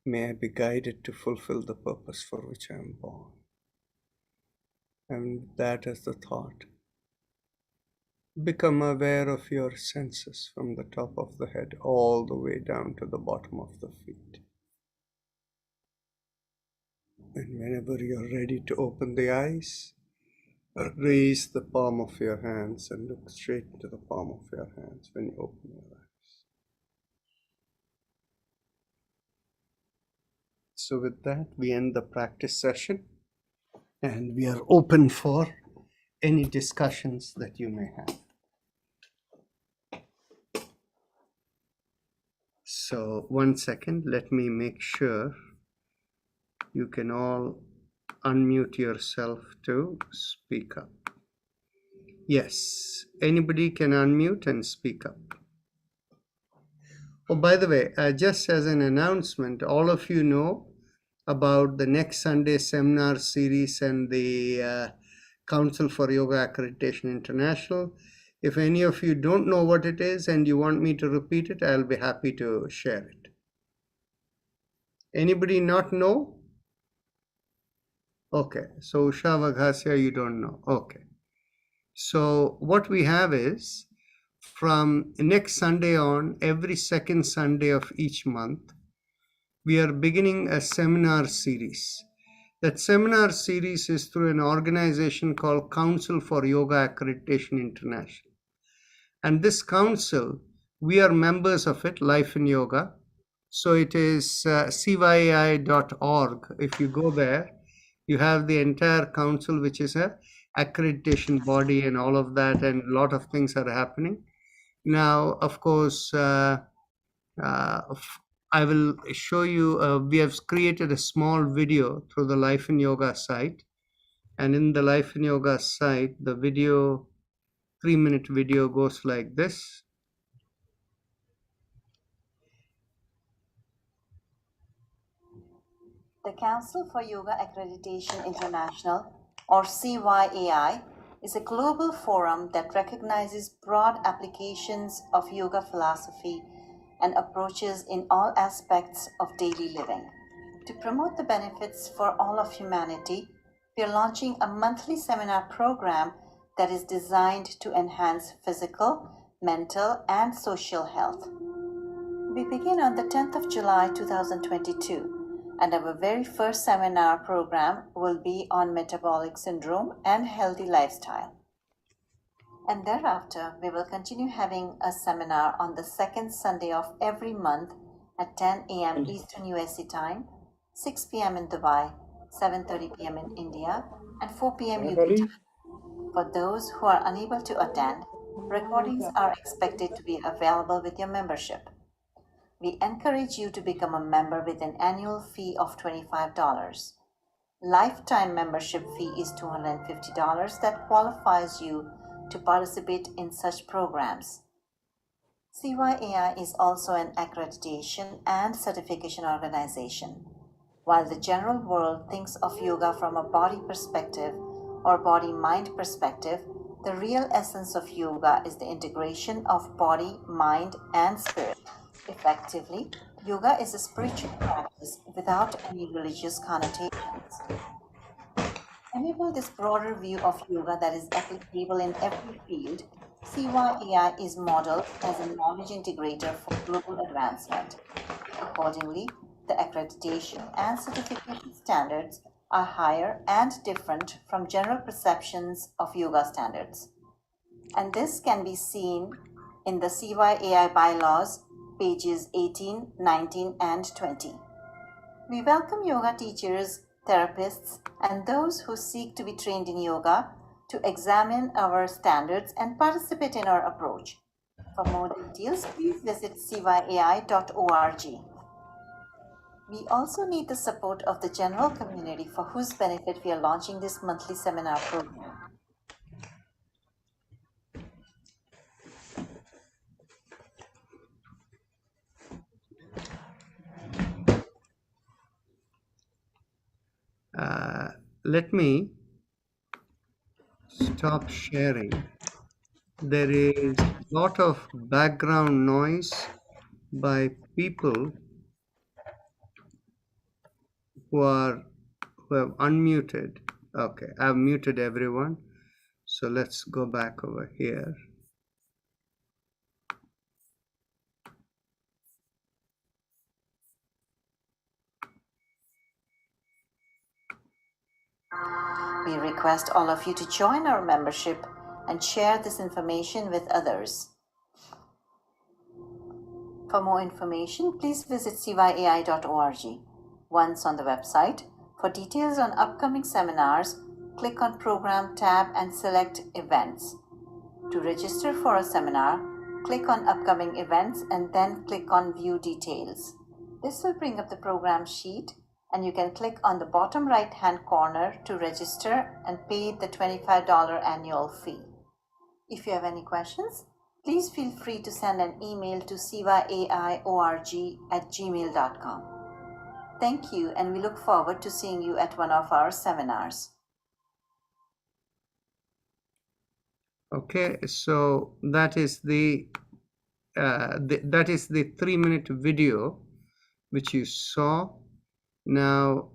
S1: may I be guided to fulfill the purpose for which I am born. And that is the thought. Become aware of your senses from the top of the head all the way down to the bottom of the feet. And whenever you're ready to open the eyes, raise the palm of your hands and look straight into the palm of your hands when you open your eyes. So with that, we end the practice session and we are open for any discussions that you may have. So 1 second, let me make sure you can all unmute yourself to speak up. Yes, anybody can unmute and speak up. Oh, by the way, just as an announcement, all of you know about the next Sunday seminar series and the Council for Yoga Accreditation International. If any of you don't know what it is and you want me to repeat it, I'll be happy to share it. Anybody not know? Okay, so Usha Vaghasya, you don't know. Okay. So what we have is, from next Sunday on, every second Sunday of each month, we are beginning a seminar series. That seminar series is through an organization called Council for Yoga Accreditation International. And this council, we are members of it, Life in Yoga. So it is cyai.org. If you go there, you have the entire council, which is a accreditation body and all of that, and a lot of things are happening. Now, of course, I will show you, we have created a small video through the Life in Yoga site. And in the Life in Yoga site, the video, 3-minute video goes like this.
S5: The Council for Yoga Accreditation International, or CYAI, is a global forum that recognizes broad applications of yoga philosophy and approaches in all aspects of daily living. To promote the benefits for all of humanity, we are launching a monthly seminar program that is designed to enhance physical, mental, and social health. We begin on the 10th of July 2022. And our very first seminar program will be on metabolic syndrome and healthy lifestyle. And thereafter, we will continue having a seminar on the second Sunday of every month at 10 a.m. Eastern USC time, 6 p.m. in Dubai, 7:30 p.m. in India, and 4 p.m. UK time. For those who are unable to attend, recordings are expected to be available with your membership. We encourage you to become a member with an annual fee of $25. Lifetime membership fee is $250 that qualifies you to participate in such programs. CYAI is also an accreditation and certification organization. While the general world thinks of yoga from a body perspective or body-mind perspective, the real essence of yoga is the integration of body, mind, and spirit. Effectively, yoga is a spiritual practice without any religious connotations. Enable this broader view of yoga that is applicable in every field, CYAI is modeled as a knowledge integrator for global advancement. Accordingly, the accreditation and certification standards are higher and different from general perceptions of yoga standards. And this can be seen in the CYAI bylaws, pages 18, 19, and 20. We welcome yoga teachers, therapists, and those who seek to be trained in yoga to examine our standards and participate in our approach. For more details, please visit cyai.org. We also need the support of the general community for whose benefit we are launching this monthly seminar program.
S1: Let me stop sharing. There is a lot of background noise by people who have unmuted. Okay, I've muted everyone. So let's go back over here.
S5: We request all of you to join our membership and share this information with others. For more information, please visit cyai.org. Once on the website, for details on upcoming seminars, click on Program tab and select Events. To register for a seminar, click on Upcoming Events and then click on View Details. This will bring up the program sheet, and you can click on the bottom right-hand corner to register and pay the $25 annual fee. If you have any questions, please feel free to send an email to cyaiorg@gmail.com. Thank you, and we look forward to seeing you at one of our seminars.
S1: Okay, so that is the 3-minute video which you saw. Now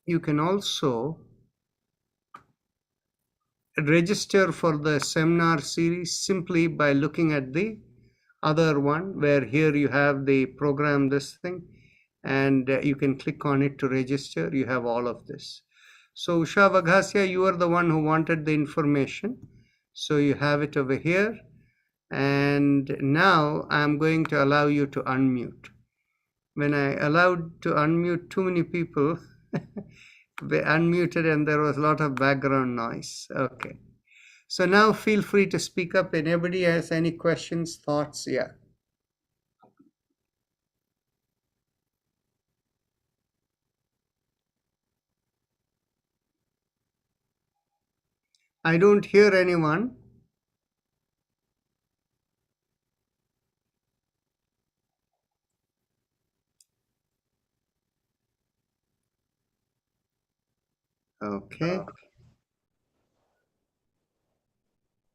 S1: you can also register for the seminar series simply by looking at the other one, where here you have the program, this thing, and you can click on it to register. You have all of this. So Usha Vaghasya, you are the one who wanted the information, so you have it over here. And now I'm going to allow you to unmute. When I allowed to unmute too many people, they unmuted and there was a lot of background noise. Okay. So now feel free to speak up. Anybody has any questions, thoughts? Yeah. I don't hear anyone. Okay.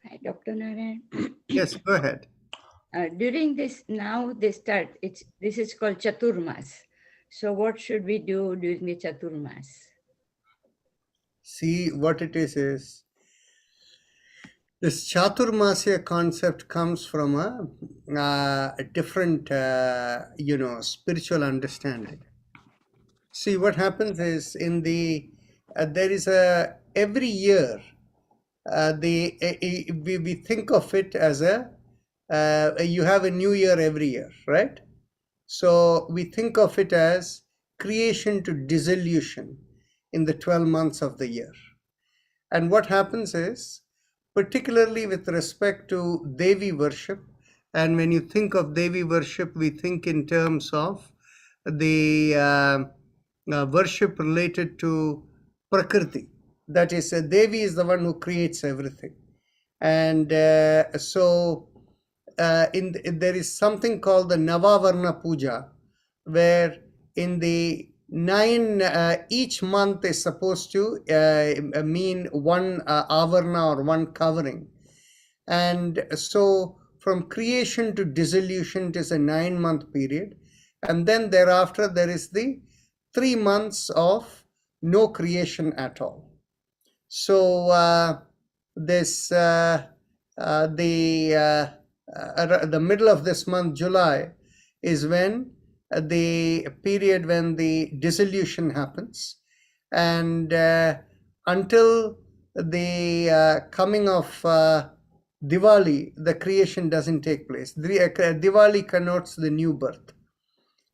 S6: Hi, Dr. Narayan.
S1: Yes, go ahead.
S6: During this, now they start, this is called Chaturmas. So what should we do during the Chaturmas?
S1: See, what it is this Chaturmasya concept comes from a different, spiritual understanding. See, what happens is in the, there is a, every year, we think of it as you have a new year every year, right? So we think of it as creation to dissolution in the 12 months of the year. And what happens is, particularly with respect to Devi worship, and when you think of Devi worship, we think in terms of the worship related to Prakriti. That is, Devi is the one who creates everything. And so there is something called the Navavarna Puja, where in the 9, each month is supposed to mean one avarna or one covering. And so from creation to dissolution, it is a 9-month period. And then thereafter, there is the 3 months of no creation at all. So the middle of this month, July, is when the period when the dissolution happens, and until the coming of Diwali, the creation doesn't take place. Diwali connotes the new birth,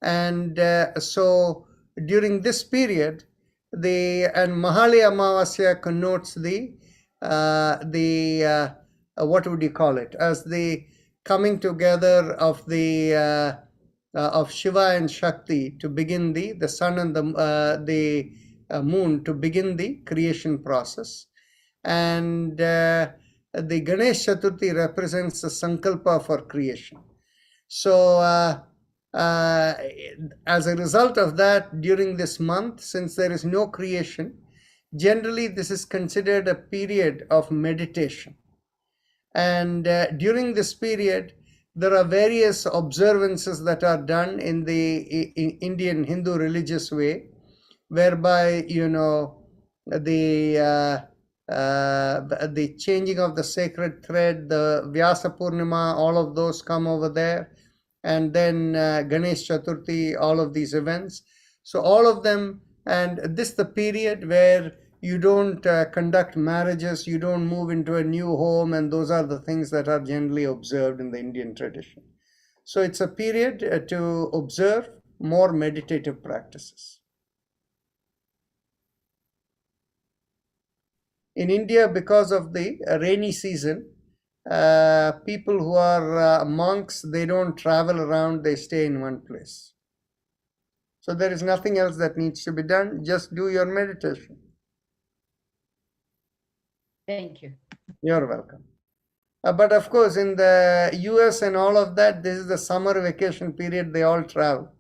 S1: and so during this period, and Mahali Amavasya connotes the what would you call it, as the coming together of the of Shiva and Shakti to begin the sun and the moon to begin the creation process. And the Ganesh Chaturthi represents the Sankalpa for creation. So as a result of that, during this month, since there is no creation, generally this is considered a period of meditation. And during this period, there are various observances that are done in the Indian Hindu religious way, whereby, you know, the changing of the sacred thread, the Vyasa Purnima, all of those come over there, and then Ganesh Chaturthi, all of these events. So all of them, and this the period where you don't conduct marriages, you don't move into a new home, and those are the things that are generally observed in the Indian tradition. So it's a period to observe more meditative practices. In India, because of the rainy season, people who are monks, they don't travel around, they stay in one place. So there is nothing else that needs to be done, just do your meditation.
S6: Thank you.
S1: You're welcome. But of course, in the US and all of that, this is the summer vacation period, they all travel.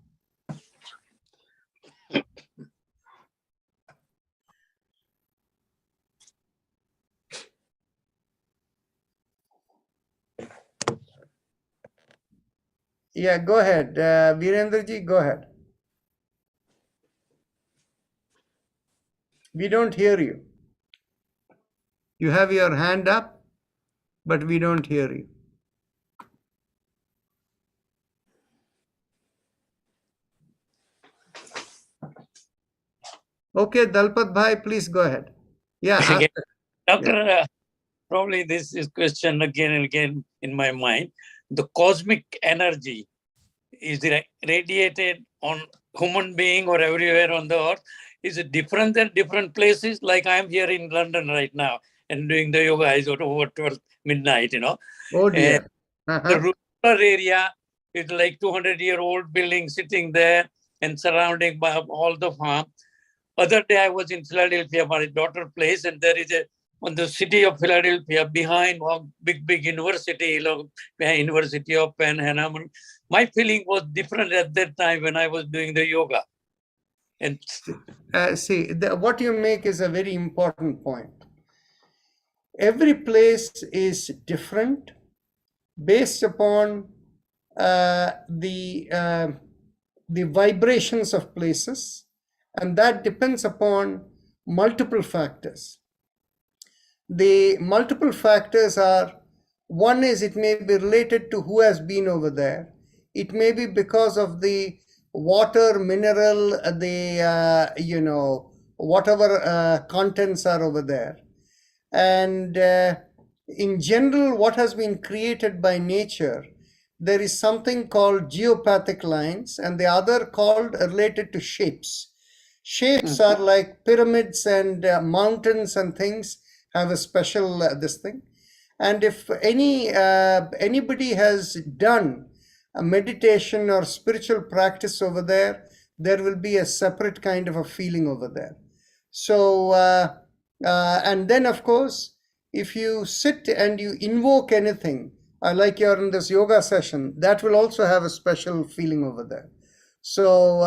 S1: Yeah, go ahead. Virendraji, go ahead. We don't hear you. You have your hand up, but we don't hear you. Okay, Dalpat Bhai, please go ahead. Yeah, ask
S7: Again,
S1: it.
S7: Doctor, probably this is question again and again in my mind. The cosmic energy is radiated on human being or everywhere on the earth. Is it different than different places? Like I'm here in London right now and doing the yoga is over 12 midnight, you know.
S1: Oh dear.
S7: The rural area is like 200-year-old building sitting there and surrounding by all the farm. Other day I was in Philadelphia, my daughter's place, and there is on the city of Philadelphia behind a big university, you know, University of Penn. My feeling was different at that time when I was doing the yoga. And
S1: see, what you make is a very important point. Every place is different based upon the vibrations of places, and that depends upon multiple factors. The multiple factors are, one is it may be related to who has been over there. It may be because of the water, mineral, the, you know, whatever contents are over there. And in general, what has been created by nature, there is something called geopathic lines, and the other called related to shapes. Shapes are like pyramids and mountains and things have a special this thing. And if anybody has done a meditation or spiritual practice over there, there will be a separate kind of a feeling over there. So and then of course, if you sit and you invoke anything, like you're in this yoga session, that will also have a special feeling over there. So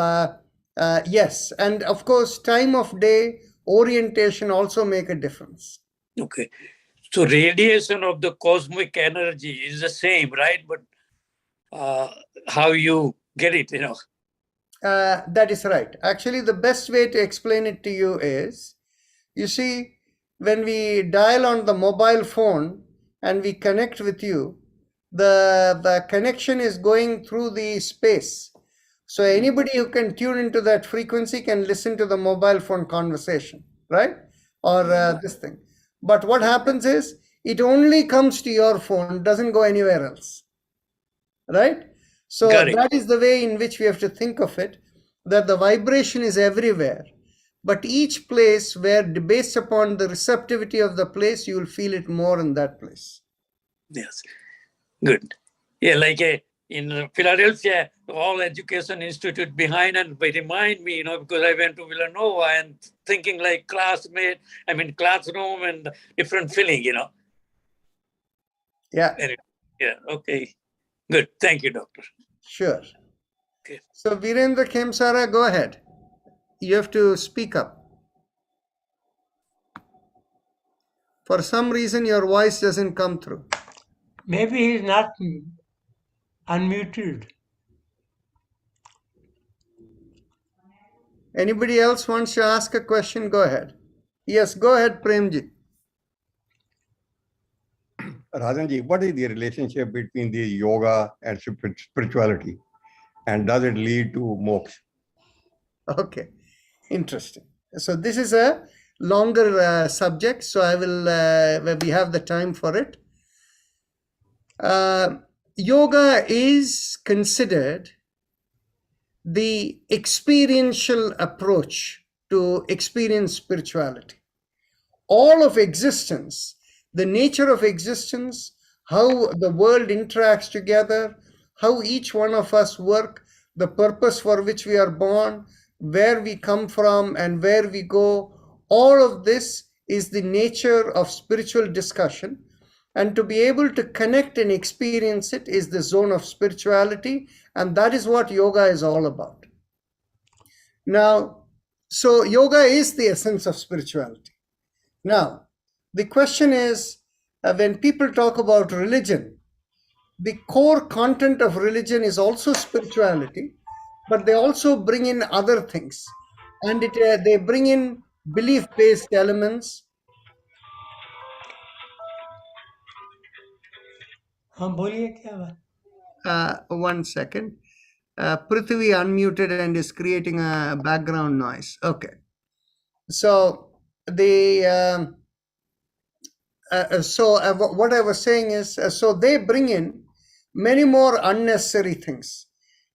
S1: yes, and of course, time of day, orientation also make a difference.
S7: okay, so radiation of the cosmic energy is the same, right? But how you get it, you know?
S1: That is right. Actually, the best way to explain it to you is, you see, when we dial on the mobile phone and we connect with you, the connection is going through the space. So anybody who can tune into that frequency can listen to the mobile phone conversation, right? Or this thing. But what happens is, it only comes to your phone, doesn't go anywhere else, right? So that is the way in which we have to think of it, that the vibration is everywhere. But each place, where based upon the receptivity of the place, you will feel it more in that place.
S7: Yes, good. Yeah, like in Philadelphia, all education institute behind, and they remind me, you know, because I went to Villanova and thinking like classmate, I mean classroom and different feeling, you know.
S1: Yeah.
S7: Anyway, yeah, okay. Good. Thank you, doctor.
S1: Sure.
S7: Okay.
S1: So Virendra Khemsara, go ahead. You have to speak up. For some reason, your voice doesn't come through.
S3: Maybe he's not unmuted.
S1: Anybody else wants to ask a question? Go ahead. Yes, go ahead, Premji.
S8: Rajanji, what is the relationship between the yoga and spirituality? And does it lead to moksha?
S1: Okay, interesting. So this is a longer subject, so I will, when we have the time for it. Yoga is considered the experiential approach to experience spirituality. All of existence, the nature of existence, how the world interacts together, how each one of us work, the purpose for which we are born, where we come from and where we go, all of this is the nature of spiritual discussion. And to be able to connect and experience it is the zone of spirituality, and that is what yoga is all about. Now, so yoga is the essence of spirituality. Now, the question is, when people talk about religion, the core content of religion is also spirituality, but they also bring in other things. And they bring in belief-based elements. One second. Prithvi unmuted and is creating a background noise. Okay. So the what I was saying is, so they bring in many more unnecessary things,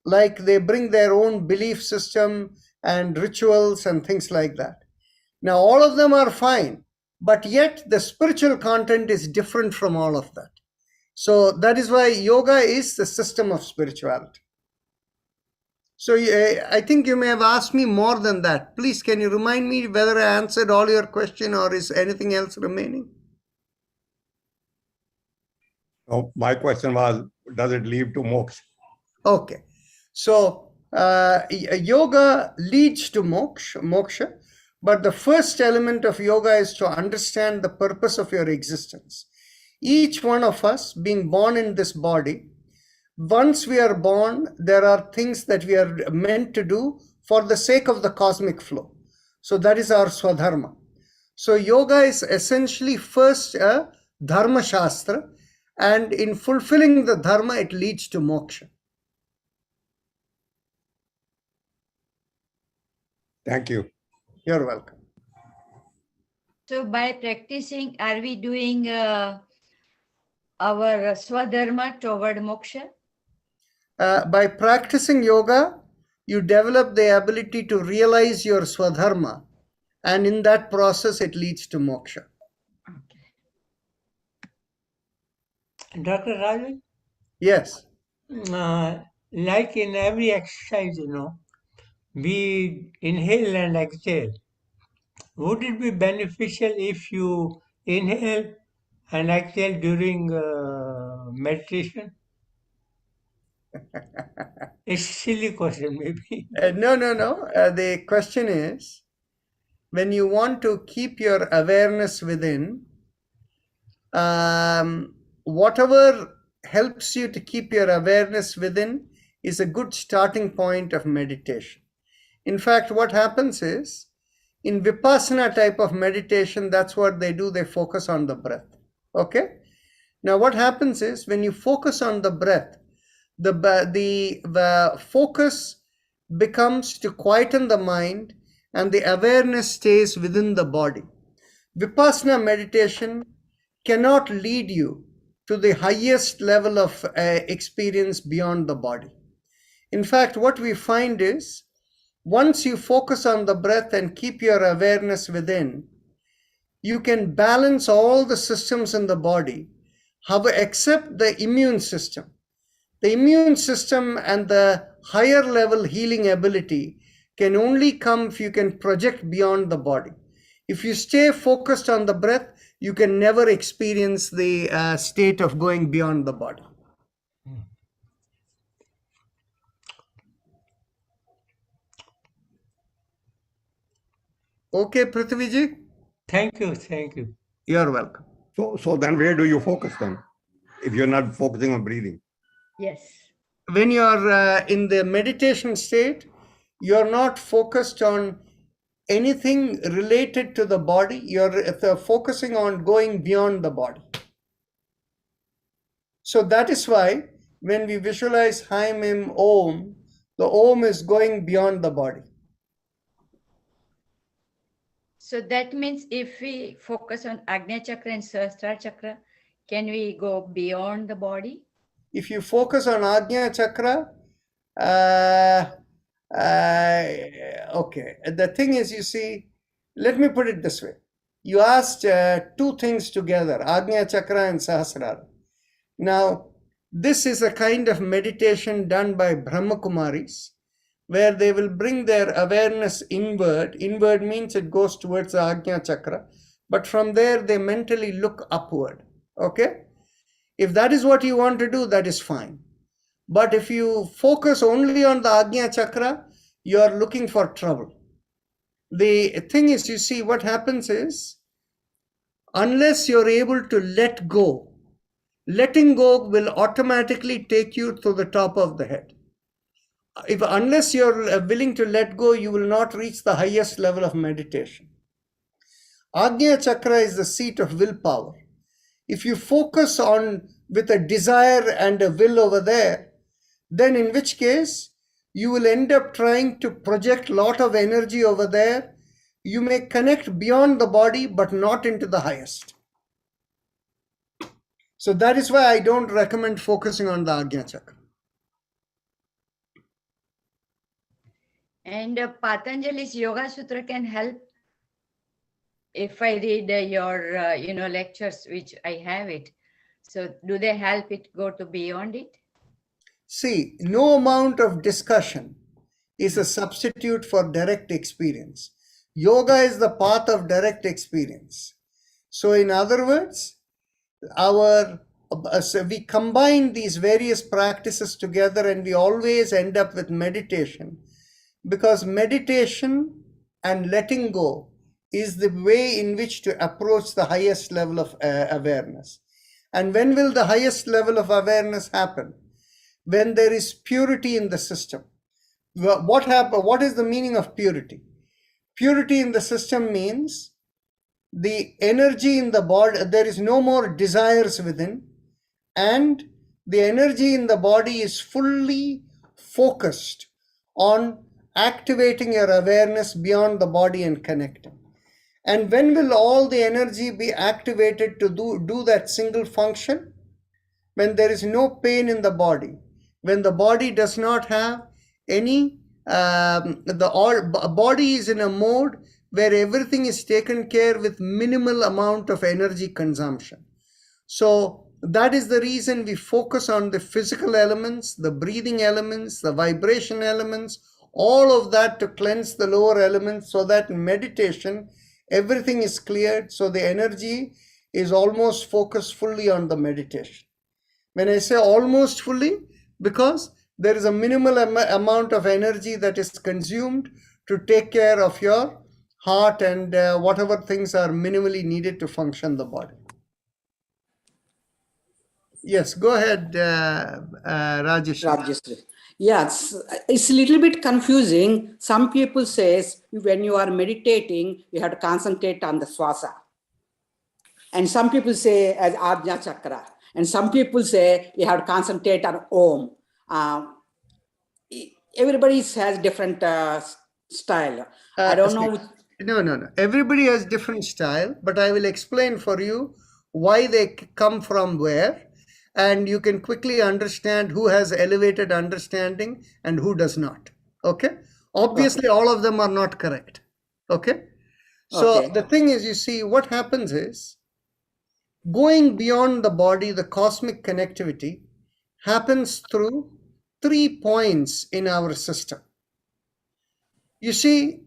S1: like they bring their own belief system and rituals and things like that. Now, all of them are fine, but yet the spiritual content is different from all of that. So that is why yoga is the system of spirituality. So I think you may have asked me more than that. Please, can you remind me whether I answered all your question or is anything else remaining?
S8: Oh, my question was, does it lead to moksha?
S1: Okay. So yoga leads to moksha, but the first element of yoga is to understand the purpose of your existence. Each one of us being born in this body, once we are born, there are things that we are meant to do for the sake of the cosmic flow. So that is our swadharma. So yoga is essentially first a dharma shastra, and in fulfilling the dharma, it leads to moksha.
S8: Thank you.
S1: You're welcome.
S6: So by practicing, are we doing our swadharma toward moksha?
S1: By practicing yoga, you develop the ability to realize your swadharma, and in that process, it leads to moksha.
S3: Okay. Dr. Rajan?
S1: Yes.
S3: Like in every exercise, we inhale and exhale. Would it be beneficial if you inhale and exhale during meditation? It's a silly question, maybe.
S1: No. The question is, when you want to keep your awareness within, whatever helps you to keep your awareness within is a good starting point of meditation. In fact, what happens is, in Vipassana type of meditation, that's what they do. They focus on the breath. Okay? Now, what happens is, when you focus on the breath, the focus becomes to quieten the mind, and the awareness stays within the body. Vipassana meditation cannot lead you to the highest level of experience beyond the body. In fact, what we find is, once you focus on the breath and keep your awareness within, you can balance all the systems in the body, except the immune system. The immune system and the higher level healing ability can only come if you can project beyond the body. If you stay focused on the breath, you can never experience the state of going beyond the body. Okay, Prithviji?
S3: Thank you.
S1: You're welcome.
S8: So then where do you focus then? If you're not focusing on breathing?
S6: Yes.
S1: when you're in the meditation state, you're not focused on anything related to the body. You're focusing on going beyond the body. So that is why when we visualize Haim Im Om, the Om is going beyond the body.
S6: So that means if we focus on Agnya Chakra and Sahasrara Chakra, can we go beyond the body?
S1: If you focus on Agnya Chakra, okay. The thing is, you see, let me put it this way. You asked two things together, Agnya Chakra and Sahasrara. Now, this is a kind of meditation done by Brahma Kumaris, where they will bring their awareness inward. Inward means it goes towards the Agnya Chakra, but from there they mentally look upward. Okay? If that is what you want to do, that is fine. But if you focus only on the Agnya Chakra, you are looking for trouble. The thing is, you see, what happens is, unless you're able to let go, letting go will automatically take you to the top of the head. Unless you're willing to let go, you will not reach the highest level of meditation. Agnya Chakra is the seat of willpower. If you focus on with a desire and a will over there, then in which case you will end up trying to project a lot of energy over there. You may connect beyond the body, but not into the highest. So that is why I don't recommend focusing on the Agnya Chakra.
S6: And Patanjali's Yoga Sutra can help. If I read your lectures, which I have it, so do they help it go to beyond it?
S1: See, no amount of discussion is a substitute for direct experience. Yoga is the path of direct experience. So in other words, we combine these various practices together and we always end up with meditation, because meditation and letting go is the way in which to approach the highest level of awareness. And when will the highest level of awareness happen? When there is purity in the system. What is the meaning of purity? Purity in the system means the energy in the body, there is no more desires within, and the energy in the body is fully focused on activating your awareness beyond the body and connecting. And when will all the energy be activated to do that single function? When there is no pain in the body, when the body does not have any, the body is in a mode where everything is taken care with minimal amount of energy consumption. So that is the reason we focus on the physical elements, the breathing elements, the vibration elements, all of that to cleanse the lower elements, so that in meditation, everything is cleared. So the energy is almost focused fully on the meditation. When I say almost fully, because there is a minimal amount of energy that is consumed to take care of your heart and whatever things are minimally needed to function the body. Yes, go ahead, Rajesh.
S2: Rajeshri. Yes, it's a little bit confusing. Some people says when you are meditating, you have to concentrate on the swasa. And some people say as Ajna Chakra. And some people say you have to concentrate on Om. Everybody has different style. I don't know.
S1: No. Everybody has different style, but I will explain for you why they come from where. And you can quickly understand who has elevated understanding and who does not. Okay? Obviously, all of them are not correct. Okay? So the thing is, you see, what happens is, going beyond the body, the cosmic connectivity happens through 3 points in our system. You see,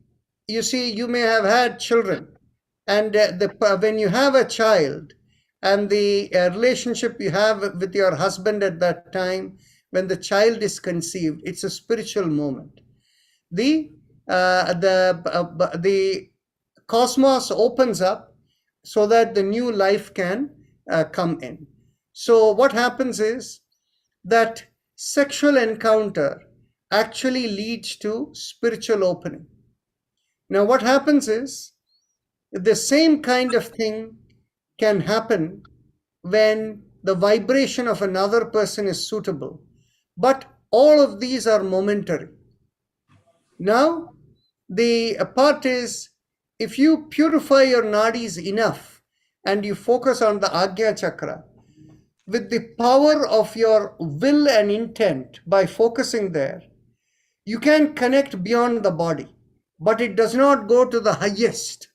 S1: you may have had children, and when you have a child, and the relationship you have with your husband at that time, when the child is conceived, it's a spiritual moment. The cosmos opens up so that the new life can come in. So what happens is that sexual encounter actually leads to spiritual opening. Now, what happens is the same kind of thing can happen when the vibration of another person is suitable. But all of these are momentary. Now, the part is, if you purify your nadis enough and you focus on the Ajna Chakra, with the power of your will and intent, by focusing there, you can connect beyond the body, but it does not go to the highest.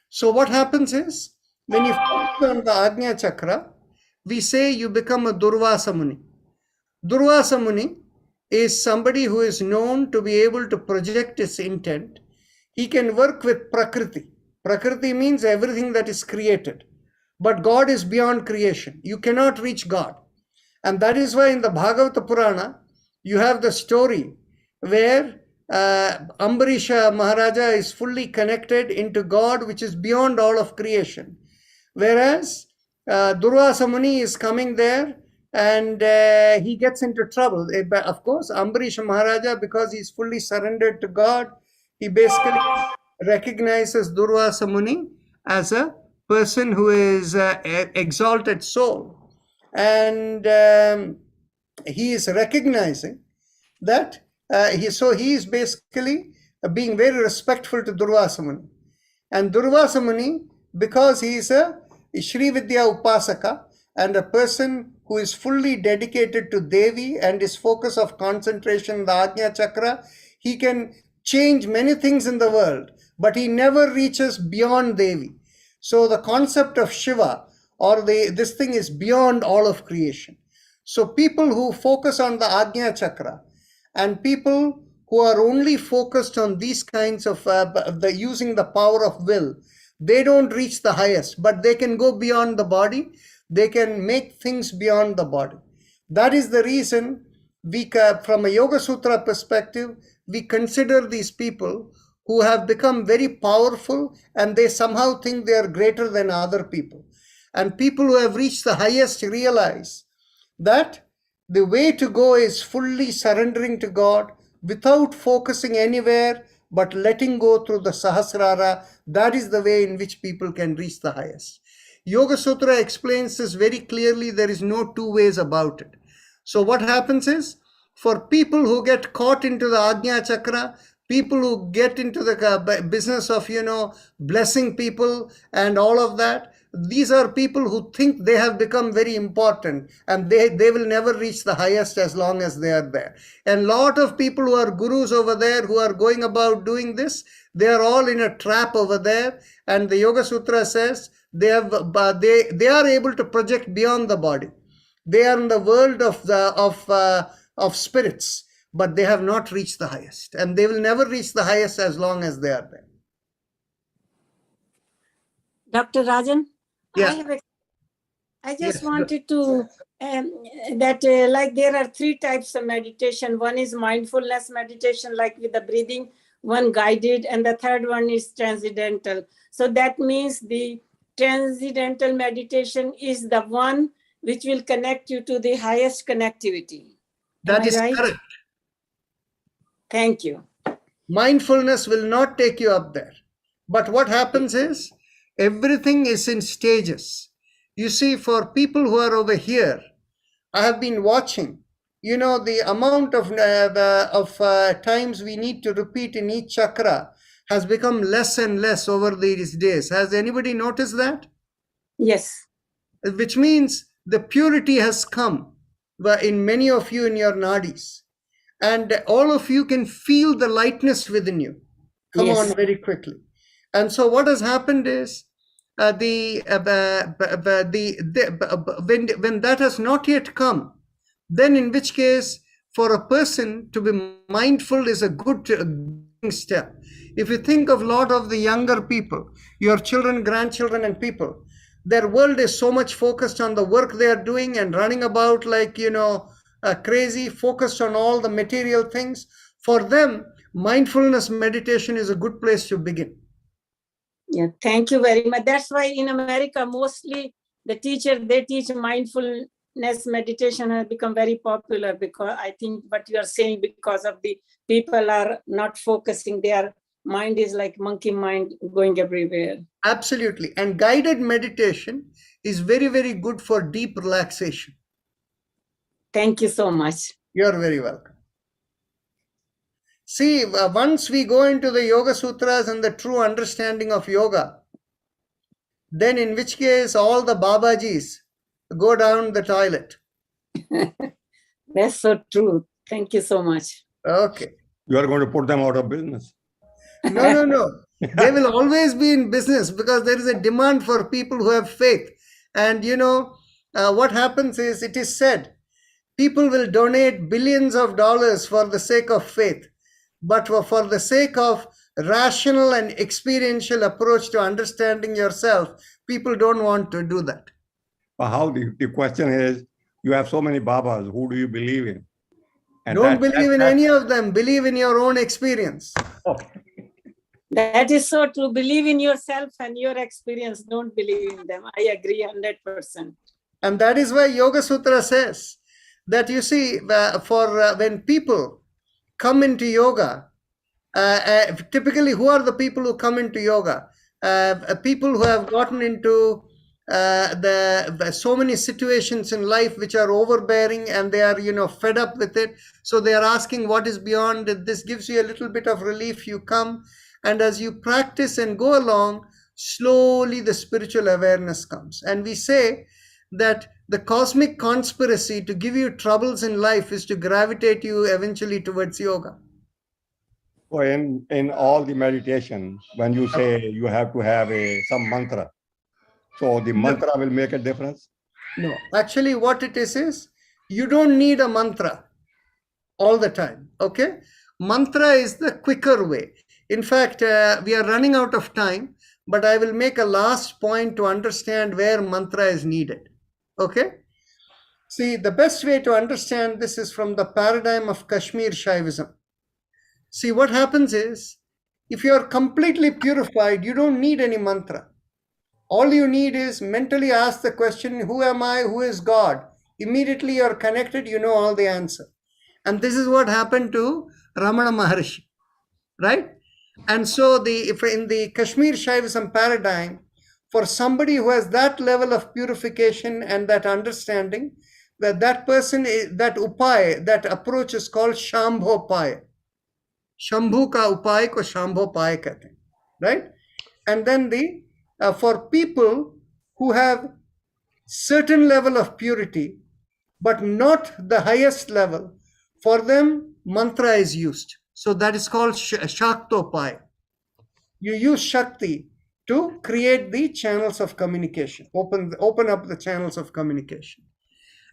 S1: So what happens is, when you focus on the Ajna Chakra, we say you become a Durvasa Muni. Durvasa Muni is somebody who is known to be able to project his intent. He can work with Prakriti. Prakriti means everything that is created. But God is beyond creation. You cannot reach God. And that is why in the Bhagavata Purana, you have the story where Ambarisha Maharaja is fully connected into God, which is beyond all of creation. Whereas Durvasa Muni is coming there and he gets into trouble. Of course, Ambarisha Maharaja, because he's fully surrendered to God, he basically recognizes Durvasa Muni as a person who is exalted soul. And he is recognizing that he is basically being very respectful to Durvasa Muni. And Durvasa Muni, because he is a Shri Vidya Upasaka and a person who is fully dedicated to Devi and his focus of concentration, the Ajna Chakra, he can change many things in the world, but he never reaches beyond Devi. So the concept of Shiva or this thing is beyond all of creation. So people who focus on the Ajna Chakra and people who are only focused on these kinds of using the power of will, they don't reach the highest, but they can go beyond the body. They can make things beyond the body. That is the reason we, from a Yoga Sutra perspective, we consider these people who have become very powerful and they somehow think they are greater than other people. And people who have reached the highest realize that the way to go is fully surrendering to God without focusing anywhere, but letting go through the Sahasrara. That is the way in which people can reach the highest. Yoga Sutra explains this very clearly. There is no two ways about it. So what happens is, for people who get caught into the Ajna Chakra, people who get into the business of, blessing people and all of that, these are people who think they have become very important and they will never reach the highest as long as they are there. And a lot of people who are gurus over there who are going about doing this, they are all in a trap over there. And the Yoga Sutra says they are able to project beyond the body. They are in the world of spirits, but they have not reached the highest, and they will never reach the highest as long as they are there.
S9: Dr. Rajan,
S1: Yeah.
S9: I just wanted to like there are three types of meditation. One is mindfulness meditation, like with the breathing, one guided, and the third one is transcendental. So that means the transcendental meditation is the one which will connect you to the highest connectivity.
S1: That is
S9: right?
S1: correct.
S9: Thank you.
S1: Mindfulness will not take you up there. But what happens is, everything is in stages. You see, for people who are over here, I have been watching, the amount of times we need to repeat in each chakra has become less and less over these days. Has anybody noticed that?
S9: Yes.
S1: Which means the purity has come in many of you in your nadis. And all of you can feel the lightness within you come on very quickly. And so what has happened is, when that has not yet come, then in which case, for a person to be mindful is a good step. If you think of a lot of the younger people, your children, grandchildren, and people, their world is so much focused on the work they are doing and running about like, crazy, focused on all the material things. For them, mindfulness meditation is a good place to begin.
S9: Yeah, thank you very much. That's why in America, mostly the teacher, they teach mindful mindfulness meditation has become very popular, because I think what you are saying, because of the people are not focusing, their mind is like monkey mind going everywhere.
S1: Absolutely. And guided meditation is very, very good for deep relaxation.
S9: Thank you so much.
S1: You're very welcome. See, once we go into the Yoga Sutras and the true understanding of yoga, then in which case all the Babajis go down the toilet.
S9: That's so true. Thank you so much.
S1: Okay.
S8: You are going to put them out of business.
S1: No. They will always be in business because there is a demand for people who have faith. And what happens is, it is said, people will donate billions of dollars for the sake of faith. But for the sake of rational and experiential approach to understanding yourself, people don't want to do that.
S8: But how the question is, you have so many Babas, who do you believe in? And
S1: Don't believe in any of them. Believe in your own experience.
S8: Okay.
S9: That is so true. Believe in yourself and your experience. Don't believe in them. I agree 100%.
S1: And that is why Yoga Sutra says that, you see, when people come into yoga, typically, who are the people who come into yoga? People who have gotten into so many situations in life which are overbearing, and they are fed up with it. So they are asking what is beyond it. This gives you a little bit of relief. You come, and as you practice and go along, slowly the spiritual awareness comes. And we say that the cosmic conspiracy to give you troubles in life is to gravitate you eventually towards yoga.
S8: So in all the meditation, when you say you have to have some mantra, so the mantra will make a difference?
S1: No, actually what it is you don't need a mantra all the time, okay? Mantra is the quicker way. In fact, we are running out of time, but I will make a last point to understand where mantra is needed, okay? See, the best way to understand this is from the paradigm of Kashmir Shaivism. See, what happens is, if you are completely purified, you don't need any mantra. All you need is mentally ask the question, who am I? Who is God? Immediately you're connected, you know all the answer. And this is what happened to Ramana Maharshi, right? And so if in the Kashmir Shaivism paradigm, for somebody who has that level of purification and that understanding, that person, that upay, that approach is called Shambhopaya. Shambhu ka upay ko Shambhopaya kehte hain, right? And then for people who have certain level of purity, but not the highest level, for them mantra is used. So that is called Shaktopaya. You use Shakti to create the channels of communication, open up the channels of communication.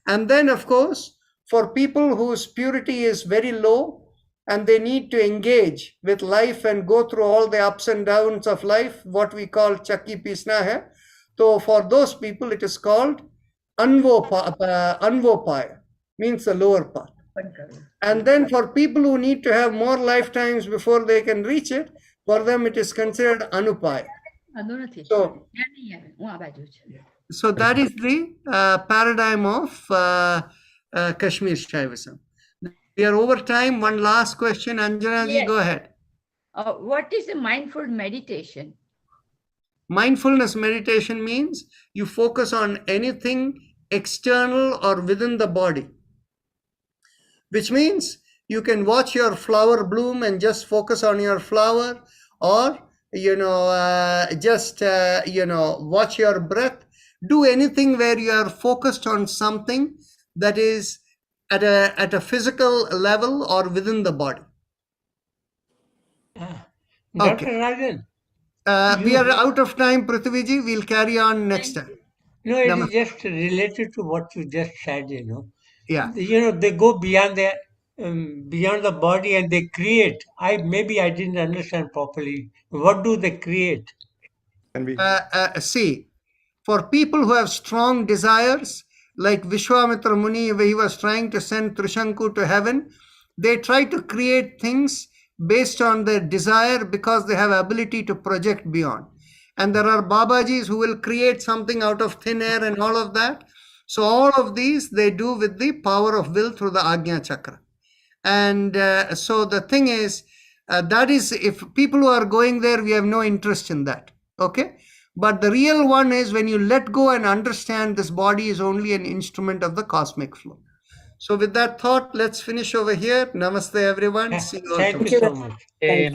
S1: And then, of course, for people whose purity is very low and they need to engage with life and go through all the ups and downs of life, what we call Chakki Pisna hai. So for those people, it is called Anvopaya, means the lower part. And then for people who need to have more lifetimes before they can reach it, for them it is considered Anupaya. So that is the paradigm of Kashmir Shaivism. We are over time. One last question. Anjana ji,
S6: Yes.
S1: go ahead.
S6: What is a mindful meditation?
S1: Mindfulness meditation means you focus on anything external or within the body, which means you can watch your flower bloom and just focus on your flower, or watch your breath. Do anything where you are focused on something that is at a physical level or within the body.
S10: Dr. Rajan.
S1: We are out of time, Prithviji. We'll carry on next time.
S10: No, it is just related to what you just said,
S1: Yeah.
S10: They go beyond the body and they create. Maybe I didn't understand properly. What do they create?
S1: See, for people who have strong desires, like Vishwamitra Muni, where he was trying to send Trishanku to heaven, they try to create things based on their desire because they have ability to project beyond. And there are Babajis who will create something out of thin air and all of that. So all of these they do with the power of will through the Ajna Chakra. And so the thing is, that is, if people who are going there, we have no interest in that. Okay. But the real one is when you let go and understand this body is only an instrument of the cosmic flow. So with that thought, let's finish over here. Namaste, everyone. See you all
S10: Thank
S1: tomorrow.
S10: you so much.
S9: Thank you.